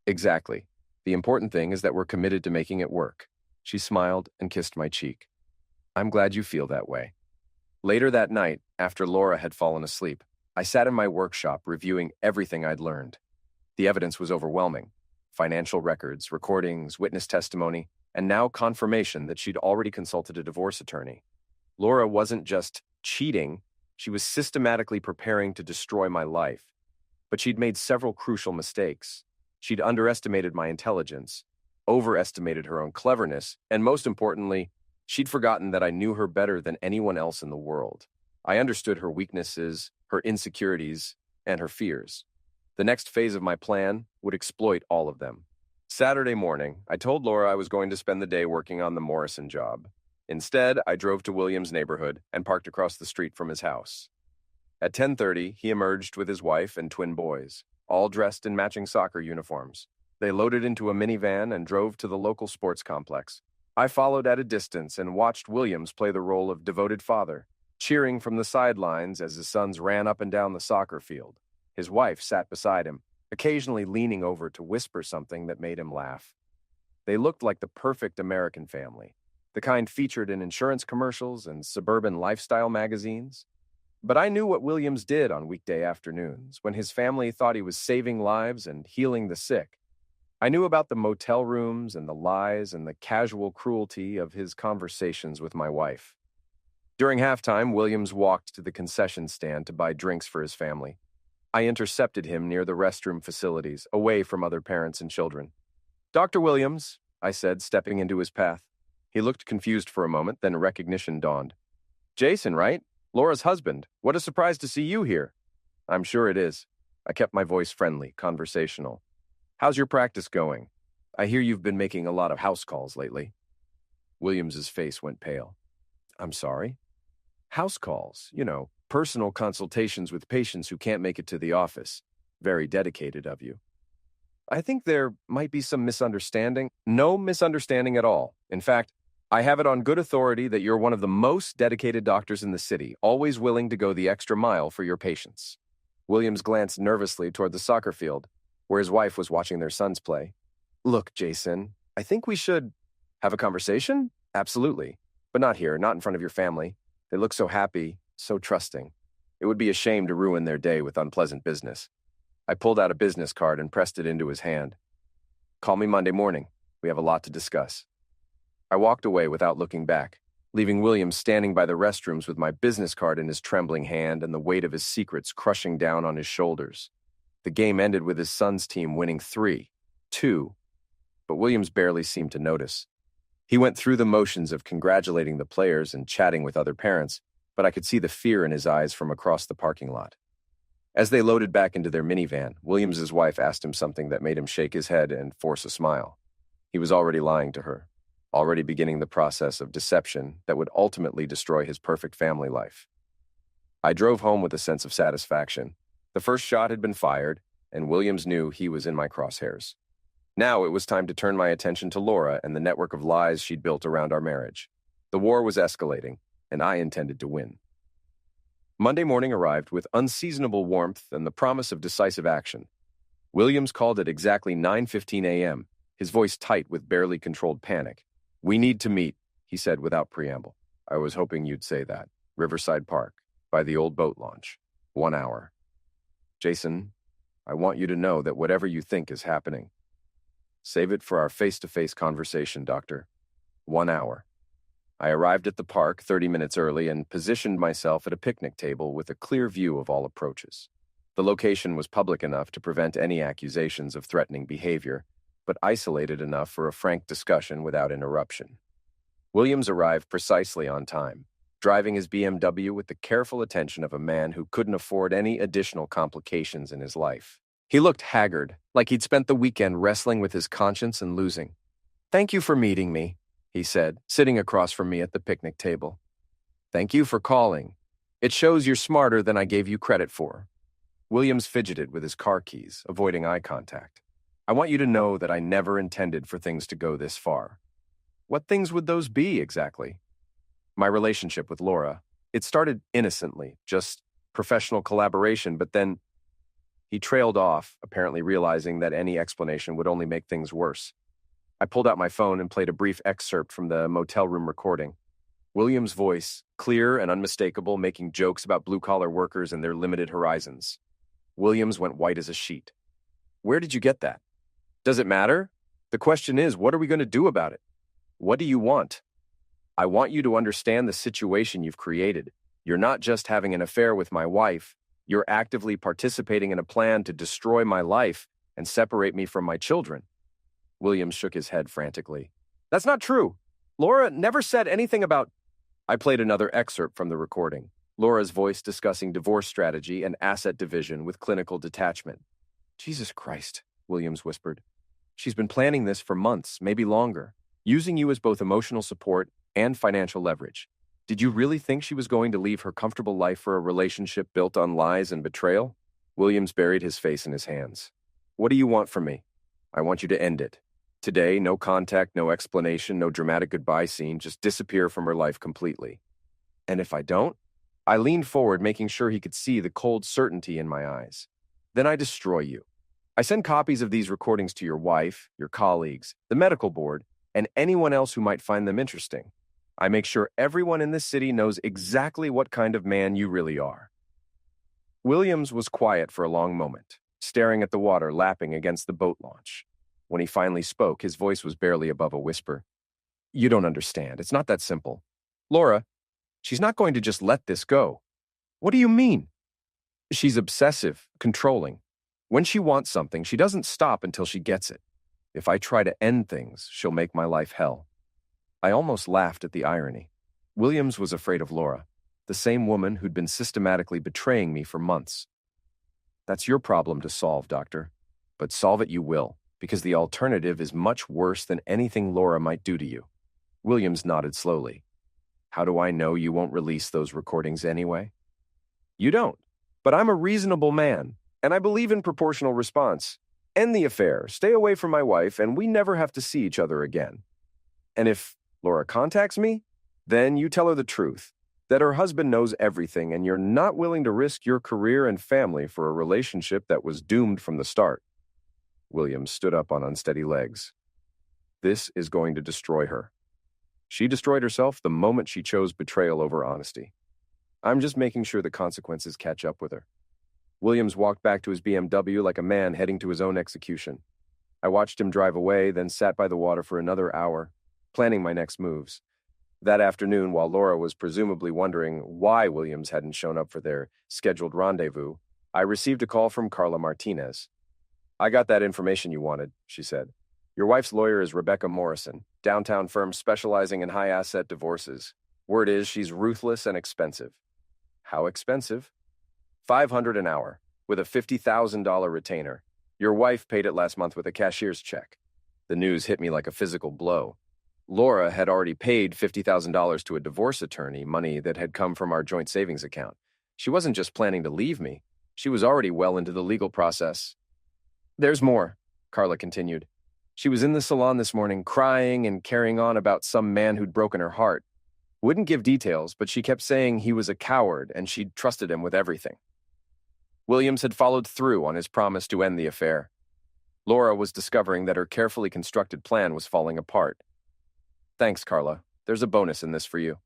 [SPEAKER 2] "Exactly. The important thing is that we're committed to making it work." She smiled and kissed my cheek. "I'm glad you feel that way." Later that night, after Laura had fallen asleep, I sat in my workshop reviewing everything I'd learned. The evidence was overwhelming. Financial records, recordings, witness testimony, and now confirmation that she'd already consulted a divorce attorney. Laura wasn't just cheating, she was systematically preparing to destroy my life. But she'd made several crucial mistakes. She'd underestimated my intelligence, overestimated her own cleverness, and most importantly, she'd forgotten that I knew her better than anyone else in the world. I understood her weaknesses, her insecurities, and her fears. The next phase of my plan would exploit all of them. Saturday morning, I told Laura I was going to spend the day working on the Morrison job. Instead, I drove to William's neighborhood and parked across the street from his house. At 10:30, he emerged with his wife and twin boys, all dressed in matching soccer uniforms. They loaded into a minivan and drove to the local sports complex. I followed at a distance and watched Williams play the role of devoted father, cheering from the sidelines as his sons ran up and down the soccer field. His wife sat beside him, occasionally leaning over to whisper something that made him laugh. They looked like the perfect American family, the kind featured in insurance commercials and suburban lifestyle magazines. But I knew what Williams did on weekday afternoons when his family thought he was saving lives and healing the sick. I knew about the motel rooms and the lies and the casual cruelty of his conversations with my wife. During halftime, Williams walked to the concession stand to buy drinks for his family. I intercepted him near the restroom facilities, away from other parents and children. "Dr. Williams," I said, stepping into his path. He looked confused for a moment, then recognition dawned. "Jason, right? Laura's husband. What a surprise to see you here." "I'm sure it is." I kept my voice friendly, conversational. "How's your practice going? I hear you've been making a lot of house calls lately." Williams's face went pale. "I'm sorry?" "House calls, personal consultations with patients who can't make it to the office. Very dedicated of you." "I think there might be some misunderstanding." "No misunderstanding at all. In fact, I have it on good authority that you're one of the most dedicated doctors in the city, always willing to go the extra mile for your patients." Williams glanced nervously toward the soccer field. where his wife was watching their sons play. "Look, Jason, I think we should have a conversation?" "Absolutely. But not here, not in front of your family. They look so happy, so trusting. It would be a shame to ruin their day with unpleasant business." I pulled out a business card and pressed it into his hand. "Call me Monday morning. We have a lot to discuss." I walked away without looking back, leaving William standing by the restrooms with my business card in his trembling hand and the weight of his secrets crushing down on his shoulders. The game ended with his son's team winning 3-2, but Williams barely seemed to notice. He went through the motions of congratulating the players and chatting with other parents, but I could see the fear in his eyes from across the parking lot. As they loaded back into their minivan, Williams's wife asked him something that made him shake his head and force a smile. He was already lying to her, already beginning the process of deception that would ultimately destroy his perfect family life. I drove home with a sense of satisfaction. The first shot had been fired, and Williams knew he was in my crosshairs. Now it was time to turn my attention to Laura and the network of lies she'd built around our marriage. The war was escalating, and I intended to win. Monday morning arrived with unseasonable warmth and the promise of decisive action. Williams called at exactly 9:15 a.m., his voice tight with barely controlled panic. "We need to meet," he said without preamble. "I was hoping you'd say that. Riverside Park, by the old boat launch. 1 hour. Jason, I want you to know that whatever you think is happening, save it for our face-to-face conversation, Doctor. 1 hour." I arrived at the park 30 minutes early and positioned myself at a picnic table with a clear view of all approaches. The location was public enough to prevent any accusations of threatening behavior, but isolated enough for a frank discussion without interruption. Williams arrived precisely on time, driving his BMW with the careful attention of a man who couldn't afford any additional complications in his life. He looked haggard, like he'd spent the weekend wrestling with his conscience and losing. "Thank you for meeting me," he said, sitting across from me at the picnic table. "Thank you for calling. It shows you're smarter than I gave you credit for." Williams fidgeted with his car keys, avoiding eye contact. "I want you to know that I never intended for things to go this far." "What things would those be, exactly?" "My relationship with Laura. It started innocently, just professional collaboration, but then..." He trailed off, apparently realizing that any explanation would only make things worse. I pulled out my phone and played a brief excerpt from the motel room recording. Williams' voice, clear and unmistakable, making jokes about blue-collar workers and their limited horizons. Williams went white as a sheet. "Where did you get that?" "Does it matter? The question is, what are we going to do about it?" "What do you want?" "I want you to understand the situation you've created. You're not just having an affair with my wife. You're actively participating in a plan to destroy my life and separate me from my children." Williams shook his head frantically. "That's not true. Laura never said anything about..." I played another excerpt from the recording, Laura's voice discussing divorce strategy and asset division with clinical detachment. "Jesus Christ," Williams whispered. "She's been planning this for months, maybe longer, using you as both emotional support and financial leverage. Did you really think she was going to leave her comfortable life for a relationship built on lies and betrayal?" Williams buried his face in his hands. "What do you want from me?" "I want you to end it. Today, no contact, no explanation, no dramatic goodbye scene, just disappear from her life completely." "And if I don't?" I leaned forward, making sure he could see the cold certainty in my eyes. "Then I destroy you. I send copies of these recordings to your wife, your colleagues, the medical board, and anyone else who might find them interesting. I make sure everyone in this city knows exactly what kind of man you really are." Williams was quiet for a long moment, staring at the water lapping against the boat launch. When he finally spoke, his voice was barely above a whisper. "You don't understand. It's not that simple. Laura, she's not going to just let this go." "What do you mean?" "She's obsessive, controlling. When she wants something, she doesn't stop until she gets it. If I try to end things, she'll make my life hell." I almost laughed at the irony. Williams was afraid of Laura, the same woman who'd been systematically betraying me for months. "That's your problem to solve, Doctor. But solve it you will, because the alternative is much worse than anything Laura might do to you." Williams nodded slowly. "How do I know you won't release those recordings anyway?" "You don't. But I'm a reasonable man, and I believe in proportional response. End the affair, stay away from my wife, and we never have to see each other again. And if Laura contacts me, then you tell her the truth, that her husband knows everything and you're not willing to risk your career and family for a relationship that was doomed from the start." Williams stood up on unsteady legs. This is going to destroy her. She destroyed herself the moment she chose betrayal over honesty. I'm just making sure the consequences catch up with her. Williams walked back to his BMW like a man heading to his own execution. I watched him drive away, then sat by the water for another hour, planning my next moves. That afternoon, while Laura was presumably wondering why Williams hadn't shown up for their scheduled rendezvous, I received a call from Carla Martinez. "I got that information you wanted," she said. "Your wife's lawyer is Rebecca Morrison, downtown firm specializing in high-asset divorces. Word is she's ruthless and expensive." "How expensive?" $500 an hour, with a $50,000 retainer. Your wife paid it last month with a cashier's check. The news hit me like a physical blow. Laura had already paid $50,000 to a divorce attorney, money that had come from our joint savings account. She wasn't just planning to leave me. She was already well into the legal process. "There's more," Carla continued. "She was in the salon this morning, crying and carrying on about some man who'd broken her heart. Wouldn't give details, but she kept saying he was a coward and she'd trusted him with everything." Williams had followed through on his promise to end the affair. Laura was discovering that her carefully constructed plan was falling apart. "Thanks, Carla. There's a bonus in this for you."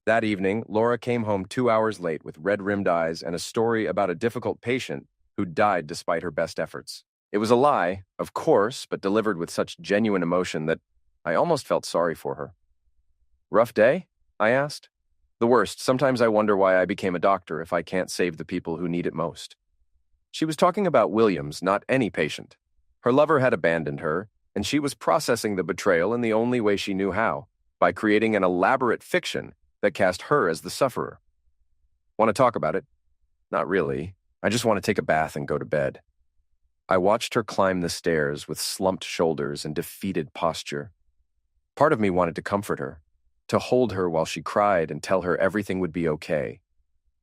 [SPEAKER 2] That evening, Laura came home 2 hours late with red-rimmed eyes and a story about a difficult patient who died despite her best efforts. It was a lie, of course, but delivered with such genuine emotion that I almost felt sorry for her. "Rough day?" I asked. "The worst. Sometimes I wonder why I became a doctor if I can't save the people who need it most." She was talking about Williams, not any patient. Her lover had abandoned her, and she was processing the betrayal in the only way she knew how, by creating an elaborate fiction that cast her as the sufferer. "Want to talk about it?" "Not really. I just want to take a bath and go to bed." I watched her climb the stairs with slumped shoulders and defeated posture. Part of me wanted to comfort her, to hold her while she cried and tell her everything would be okay.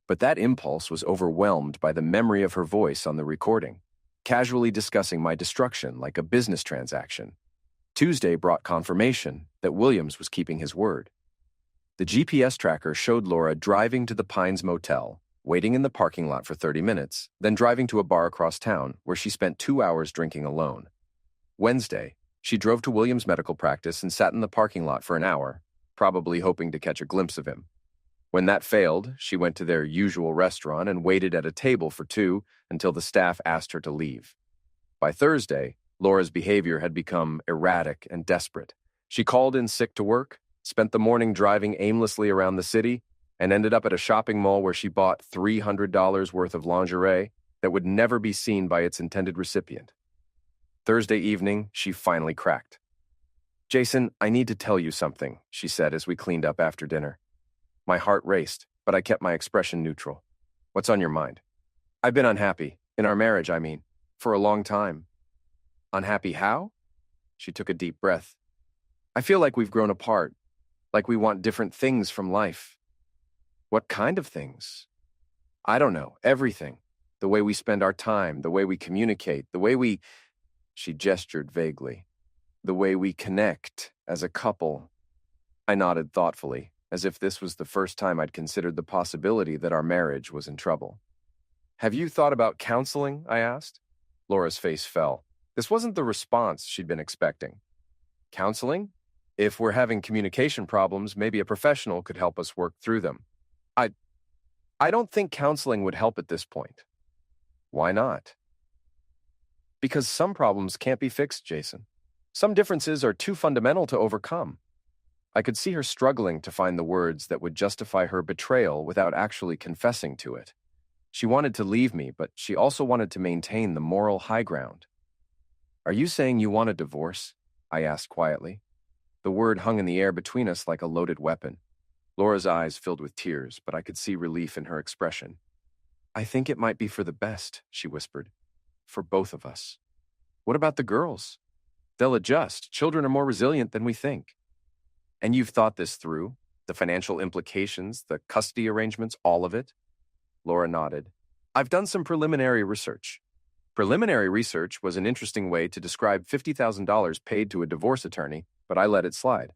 [SPEAKER 2] But that impulse was overwhelmed by the memory of her voice on the recording, casually discussing my destruction like a business transaction. Tuesday brought confirmation that Williams was keeping his word. The GPS tracker showed Laura driving to the Pines Motel, waiting in the parking lot for 30 minutes, then driving to a bar across town where she spent 2 hours drinking alone. Wednesday, she drove to Williams' medical practice and sat in the parking lot for an hour, probably hoping to catch a glimpse of him. When that failed, she went to their usual restaurant and waited at a table for two until the staff asked her to leave. By Thursday, Laura's behavior had become erratic and desperate. She called in sick to work, spent the morning driving aimlessly around the city, and ended up at a shopping mall where she bought $300 worth of lingerie that would never be seen by its intended recipient. Thursday evening, she finally cracked. "Jason, I need to tell you something," she said as we cleaned up after dinner. My heart raced, but I kept my expression neutral. "What's on your mind?" "I've been unhappy, in our marriage, I mean, for a long time." "Unhappy how?" She took a deep breath. "I feel like we've grown apart, like we want different things from life." "What kind of things?" "I don't know, everything. The way we spend our time, the way we communicate, the way we—" She gestured vaguely. "The way we connect as a couple." I nodded thoughtfully, as if this was the first time I'd considered the possibility that our marriage was in trouble. "Have you thought about counseling?" I asked. Laura's face fell. This wasn't the response she'd been expecting. "Counseling? If we're having communication problems, maybe a professional could help us work through them." I don't think counseling would help at this point." "Why not?" "Because some problems can't be fixed, Jason. Some differences are too fundamental to overcome." I could see her struggling to find the words that would justify her betrayal without actually confessing to it. She wanted to leave me, but she also wanted to maintain the moral high ground. "Are you saying you want a divorce?" I asked quietly. The word hung in the air between us like a loaded weapon. Laura's eyes filled with tears, but I could see relief in her expression. "I think it might be for the best," she whispered. "For both of us." "What about the girls?" "They'll adjust. Children are more resilient than we think." "And you've thought this through? The financial implications, the custody arrangements, all of it?" Laura nodded. "I've done some preliminary research." Preliminary research was an interesting way to describe $50,000 paid to a divorce attorney, but I let it slide.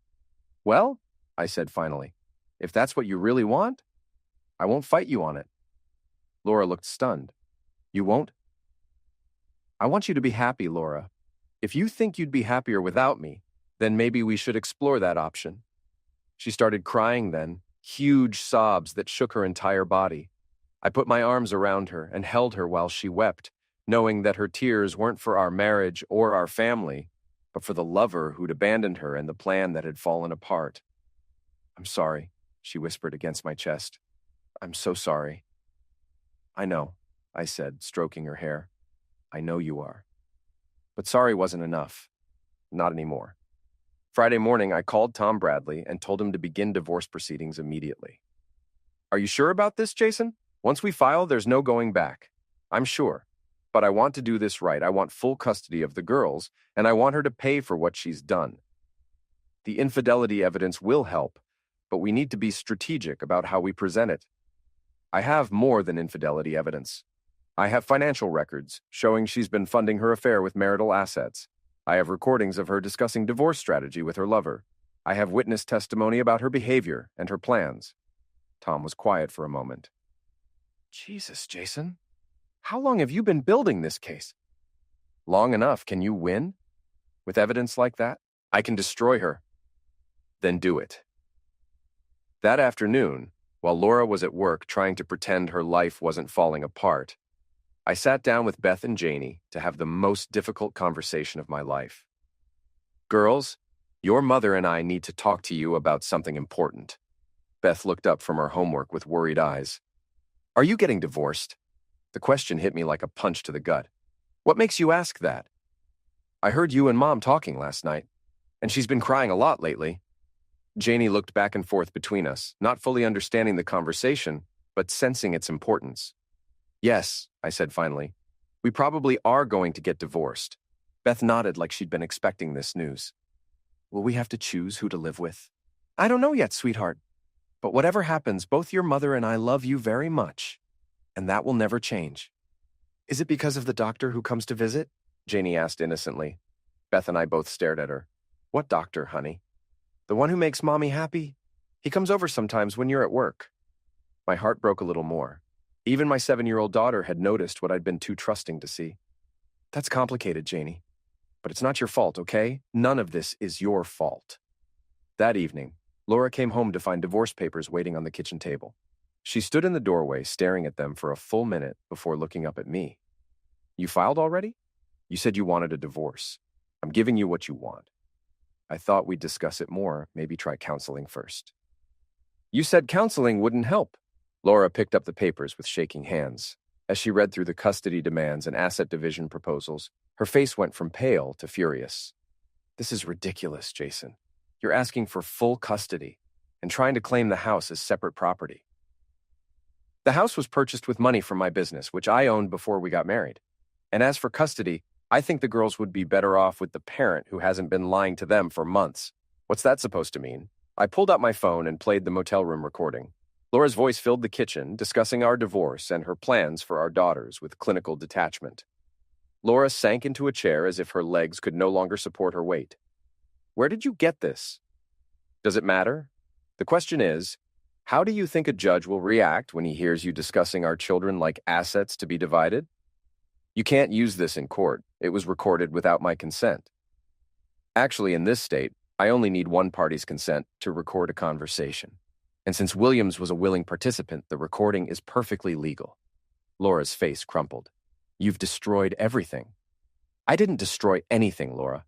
[SPEAKER 2] "Well," I said finally, "if that's what you really want, I won't fight you on it." Laura looked stunned. "You won't?" I want you to be happy, Laura. If you think you'd be happier without me, then maybe we should explore that option. She started crying then, huge sobs that shook her entire body. I put my arms around her and held her while she wept, knowing that her tears weren't for our marriage or our family, but for the lover who'd abandoned her and the plan that had fallen apart. "I'm sorry," she whispered against my chest. "I'm so sorry." "I know," I said, stroking her hair. "I know you are." But sorry wasn't enough. Not anymore. Friday morning, I called Tom Bradley and told him to begin divorce proceedings immediately. "Are you sure about this, Jason? Once we file, there's no going back." "I'm sure. But I want to do this right. I want full custody of the girls, and I want her to pay for what she's done. The infidelity evidence will help, but we need to be strategic about how we present it. I have more than infidelity evidence. I have financial records showing she's been funding her affair with marital assets. I have recordings of her discussing divorce strategy with her lover. I have witness testimony about her behavior and her plans." Tom was quiet for a moment. "Jesus, Jason. How long have you been building this case?" "Long enough. Can you win? With evidence like that? I can destroy her." "Then do it." That afternoon, while Laura was at work trying to pretend her life wasn't falling apart, I sat down with Beth and Janie to have the most difficult conversation of my life. "Girls, your mother and I need to talk to you about something important." Beth looked up from her homework with worried eyes. "Are you getting divorced?" The question hit me like a punch to the gut. "What makes you ask that?" "I heard you and Mom talking last night, and she's been crying a lot lately." Janie looked back and forth between us, not fully understanding the conversation, but sensing its importance. "Yes," I said finally. "We probably are going to get divorced." Beth nodded like she'd been expecting this news. "Will we have to choose who to live with?" "I don't know yet, sweetheart. But whatever happens, both your mother and I love you very much, and that will never change." "Is it because of the doctor who comes to visit?" Janie asked innocently. Beth and I both stared at her. "What doctor, honey?" "The one who makes Mommy happy. He comes over sometimes when you're at work." My heart broke a little more. Even my 7-year-old daughter had noticed what I'd been too trusting to see. "That's complicated, Janie. But it's not your fault, okay? None of this is your fault." That evening, Laura came home to find divorce papers waiting on the kitchen table. She stood in the doorway staring at them for a full minute before looking up at me. "You filed already? You said you wanted a divorce. I'm giving you what you want. I thought we'd discuss it more, maybe try counseling first." "You said counseling wouldn't help." Laura picked up the papers with shaking hands. As she read through the custody demands and asset division proposals, her face went from pale to furious. "This is ridiculous, Jason. You're asking for full custody and trying to claim the house as separate property." "The house was purchased with money from my business, which I owned before we got married. And as for custody, I think the girls would be better off with the parent who hasn't been lying to them for months." "What's that supposed to mean?" I pulled out my phone and played the motel room recording. Laura's voice filled the kitchen, discussing our divorce and her plans for our daughters with clinical detachment. Laura sank into a chair as if her legs could no longer support her weight. "Where did you get this?" "Does it matter? The question is, how do you think a judge will react when he hears you discussing our children like assets to be divided? You can't use this in court. It was recorded without my consent. Actually, in this state, I only need one party's consent to record a conversation. And since Williams was a willing participant, the recording is perfectly legal." Laura's face crumpled. "You've destroyed everything." "I didn't destroy anything, Laura.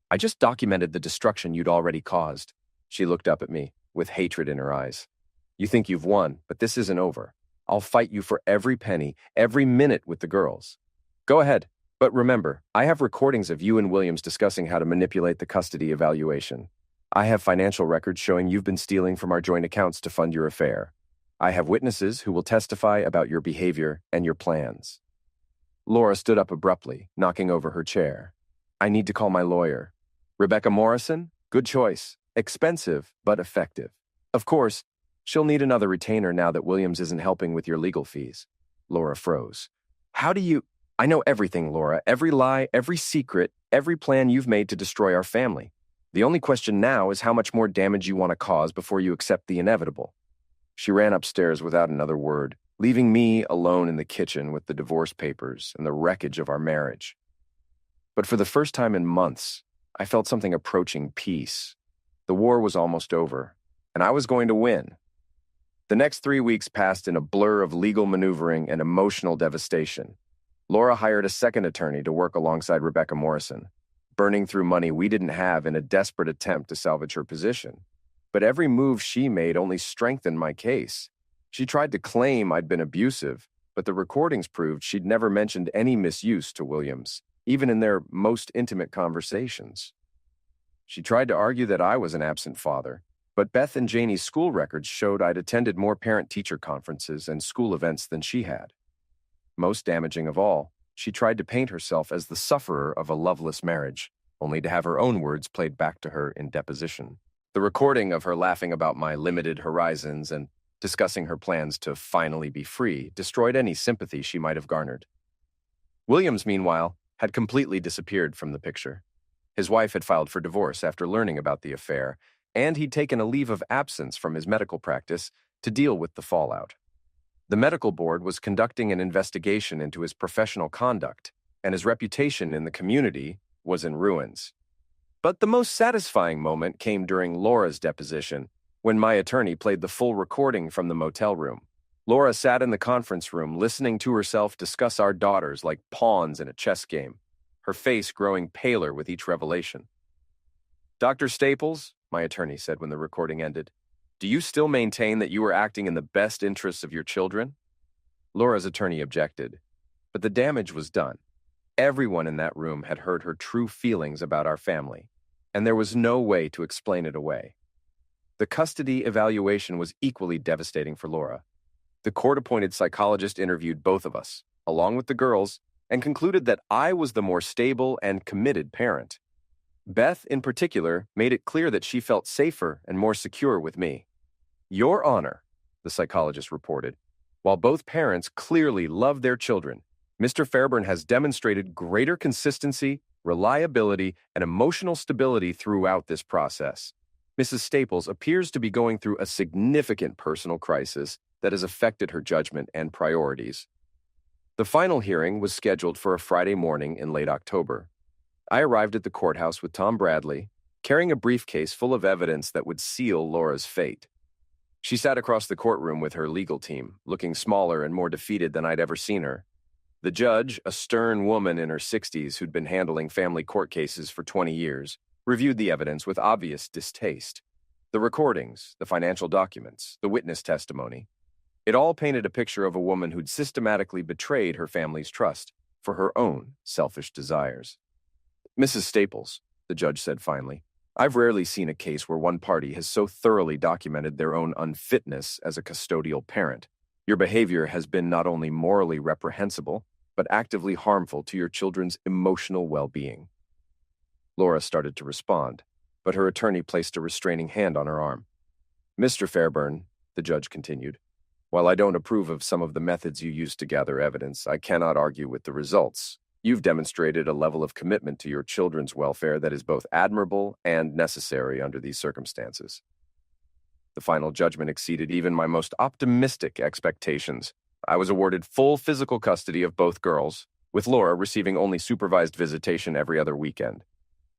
[SPEAKER 2] I just documented the destruction you'd already caused." She looked up at me, with hatred in her eyes. "You think you've won, but this isn't over. I'll fight you for every penny, every minute with the girls. Go ahead. But remember, I have recordings of you and Williams discussing how to manipulate the custody evaluation. I have financial records showing you've been stealing from our joint accounts to fund your affair. I have witnesses who will testify about your behavior and your plans." Laura stood up abruptly, knocking over her chair. "I need to call my lawyer. Rebecca Morrison? Good choice. Expensive, but effective. Of course, she'll need another retainer now that Williams isn't helping with your legal fees." Laura froze. "How do you—" "I know everything, Laura. Every lie, every secret, every plan you've made to destroy our family. The only question now is how much more damage you want to cause before you accept the inevitable." She ran upstairs without another word, leaving me alone in the kitchen with the divorce papers and the wreckage of our marriage. But for the first time in months, I felt something approaching peace. The war was almost over, and I was going to win. The next 3 weeks passed in a blur of legal maneuvering and emotional devastation. Laura hired a second attorney to work alongside Rebecca Morrison, burning through money we didn't have in a desperate attempt to salvage her position. But every move she made only strengthened my case. She tried to claim I'd been abusive, but the recordings proved she'd never mentioned any misuse to Williams, even in their most intimate conversations. She tried to argue that I was an absent father, but Beth and Janie's school records showed I'd attended more parent-teacher conferences and school events than she had. Most damaging of all, she tried to paint herself as the sufferer of a loveless marriage, only to have her own words played back to her in deposition. The recording of her laughing about my limited horizons and discussing her plans to finally be free destroyed any sympathy she might have garnered. Williams, meanwhile, had completely disappeared from the picture. His wife had filed for divorce after learning about the affair, and he'd taken a leave of absence from his medical practice to deal with the fallout. The medical board was conducting an investigation into his professional conduct, and his reputation in the community was in ruins. But the most satisfying moment came during Laura's deposition, when my attorney played the full recording from the motel room. Laura sat in the conference room listening to herself discuss our daughters like pawns in a chess game, her face growing paler with each revelation. "Dr. Staples," my attorney said when the recording ended, "do you still maintain that you were acting in the best interests of your children?" Laura's attorney objected, but the damage was done. Everyone in that room had heard her true feelings about our family, and there was no way to explain it away. The custody evaluation was equally devastating for Laura. The court-appointed psychologist interviewed both of us, along with the girls, and concluded that I was the more stable and committed parent. Beth, in particular, made it clear that she felt safer and more secure with me. "Your Honor," the psychologist reported, "while both parents clearly love their children, Mr. Fairburn has demonstrated greater consistency, reliability, and emotional stability throughout this process. Mrs. Staples appears to be going through a significant personal crisis that has affected her judgment and priorities." The final hearing was scheduled for a Friday morning in late October. I arrived at the courthouse with Tom Bradley, carrying a briefcase full of evidence that would seal Laura's fate. She sat across the courtroom with her legal team, looking smaller and more defeated than I'd ever seen her. The judge, a stern woman in her 60s who'd been handling family court cases for 20 years, reviewed the evidence with obvious distaste. The recordings, the financial documents, the witness testimony. It all painted a picture of a woman who'd systematically betrayed her family's trust for her own selfish desires. "Mrs. Staples," the judge said finally, "I've rarely seen a case where one party has so thoroughly documented their own unfitness as a custodial parent. Your behavior has been not only morally reprehensible, but actively harmful to your children's emotional well-being." Laura started to respond, but her attorney placed a restraining hand on her arm. "Mr. Fairburn," the judge continued, "while I don't approve of some of the methods you used to gather evidence, I cannot argue with the results. You've demonstrated a level of commitment to your children's welfare that is both admirable and necessary under these circumstances." The final judgment exceeded even my most optimistic expectations. I was awarded full physical custody of both girls, with Laura receiving only supervised visitation every other weekend.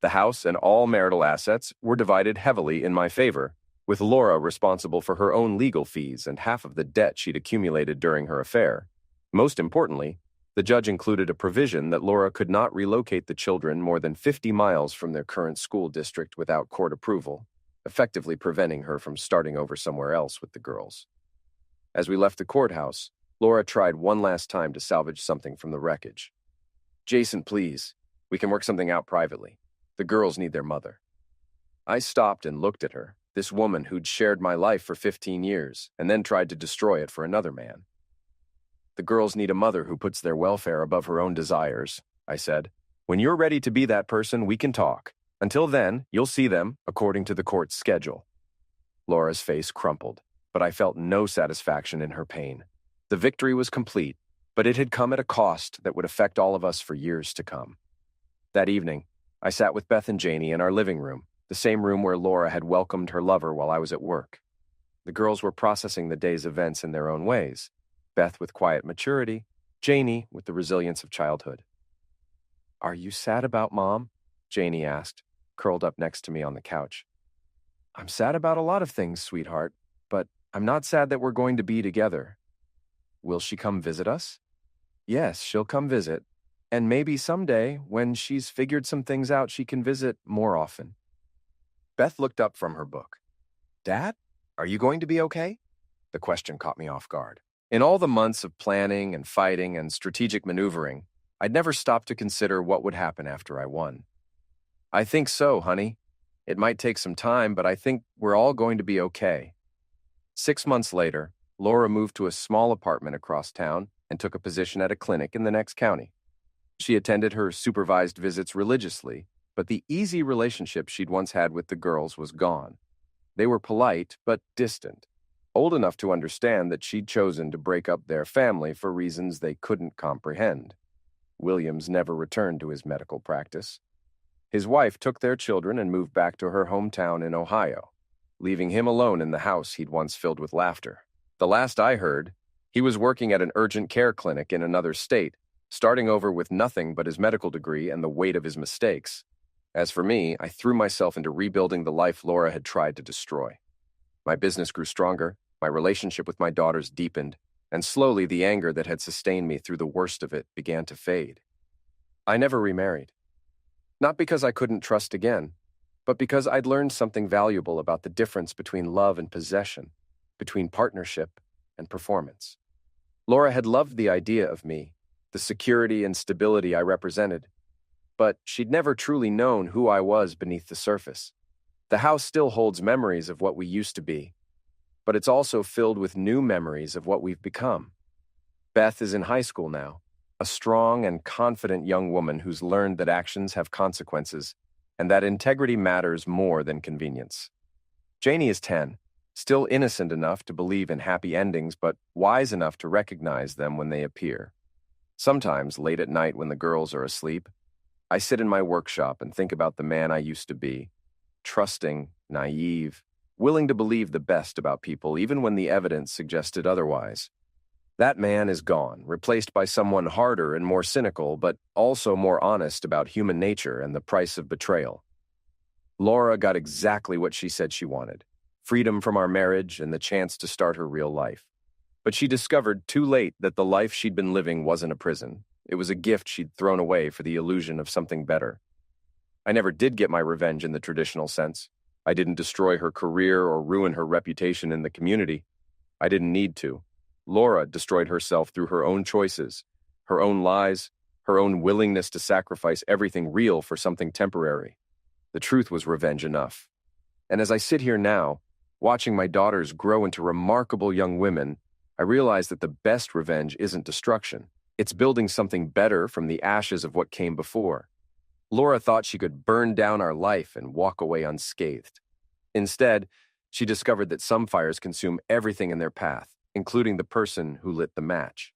[SPEAKER 2] The house and all marital assets were divided heavily in my favor, with Laura responsible for her own legal fees and half of the debt she'd accumulated during her affair. Most importantly, the judge included a provision that Laura could not relocate the children more than 50 miles from their current school district without court approval, effectively preventing her from starting over somewhere else with the girls. As we left the courthouse, Laura tried one last time to salvage something from the wreckage. "Jason, please, we can work something out privately. The girls need their mother." I stopped and looked at her, this woman who'd shared my life for 15 years and then tried to destroy it for another man. "The girls need a mother who puts their welfare above her own desires," I said. "When you're ready to be that person, we can talk. Until then, you'll see them according to the court's schedule." Laura's face crumpled, but I felt no satisfaction in her pain. The victory was complete, but it had come at a cost that would affect all of us for years to come. That evening, I sat with Beth and Janie in our living room, the same room where Laura had welcomed her lover while I was at work. The girls were processing the day's events in their own ways, Beth with quiet maturity, Janie with the resilience of childhood. Are you sad about Mom? Janie asked, curled up next to me on the couch. I'm sad about a lot of things, sweetheart, but I'm not sad that we're going to be together. Will she come visit us? Yes, she'll come visit. And maybe someday, when she's figured some things out, she can visit more often. Beth looked up from her book. Dad, are you going to be okay? The question caught me off guard. In all the months of planning and fighting and strategic maneuvering, I'd never stopped to consider what would happen after I won. I think so, honey. It might take some time, but I think we're all going to be okay. 6 months later, Laura moved to a small apartment across town and took a position at a clinic in the next county. She attended her supervised visits religiously, but the easy relationship she'd once had with the girls was gone. They were polite, but distant, old enough to understand that she'd chosen to break up their family for reasons they couldn't comprehend. Williams never returned to his medical practice. His wife took their children and moved back to her hometown in Ohio, leaving him alone in the house he'd once filled with laughter. The last I heard, he was working at an urgent care clinic in another state, starting over with nothing but his medical degree and the weight of his mistakes. As for me, I threw myself into rebuilding the life Laura had tried to destroy. My business grew stronger, my relationship with my daughters deepened, and slowly the anger that had sustained me through the worst of it began to fade. I never remarried. Not because I couldn't trust again, but because I'd learned something valuable about the difference between love and possession, between partnership and performance. Laura had loved the idea of me, the security and stability I represented, but she'd never truly known who I was beneath the surface. The house still holds memories of what we used to be, but it's also filled with new memories of what we've become. Beth is in high school now, a strong and confident young woman who's learned that actions have consequences and that integrity matters more than convenience. Janie is 10, still innocent enough to believe in happy endings, but wise enough to recognize them when they appear. Sometimes, late at night when the girls are asleep, I sit in my workshop and think about the man I used to be, trusting, naive, willing to believe the best about people even when the evidence suggested otherwise. That man is gone, replaced by someone harder and more cynical, but also more honest about human nature and the price of betrayal. Laura got exactly what she said she wanted: freedom from our marriage and the chance to start her real life. But she discovered too late that the life she'd been living wasn't a prison. It was a gift she'd thrown away for the illusion of something better. I never did get my revenge in the traditional sense. I didn't destroy her career or ruin her reputation in the community. I didn't need to. Laura destroyed herself through her own choices, her own lies, her own willingness to sacrifice everything real for something temporary. The truth was revenge enough. And as I sit here now, watching my daughters grow into remarkable young women, I realize that the best revenge isn't destruction. It's building something better from the ashes of what came before. Laura thought she could burn down our life and walk away unscathed. Instead, she discovered that some fires consume everything in their path, including the person who lit the match.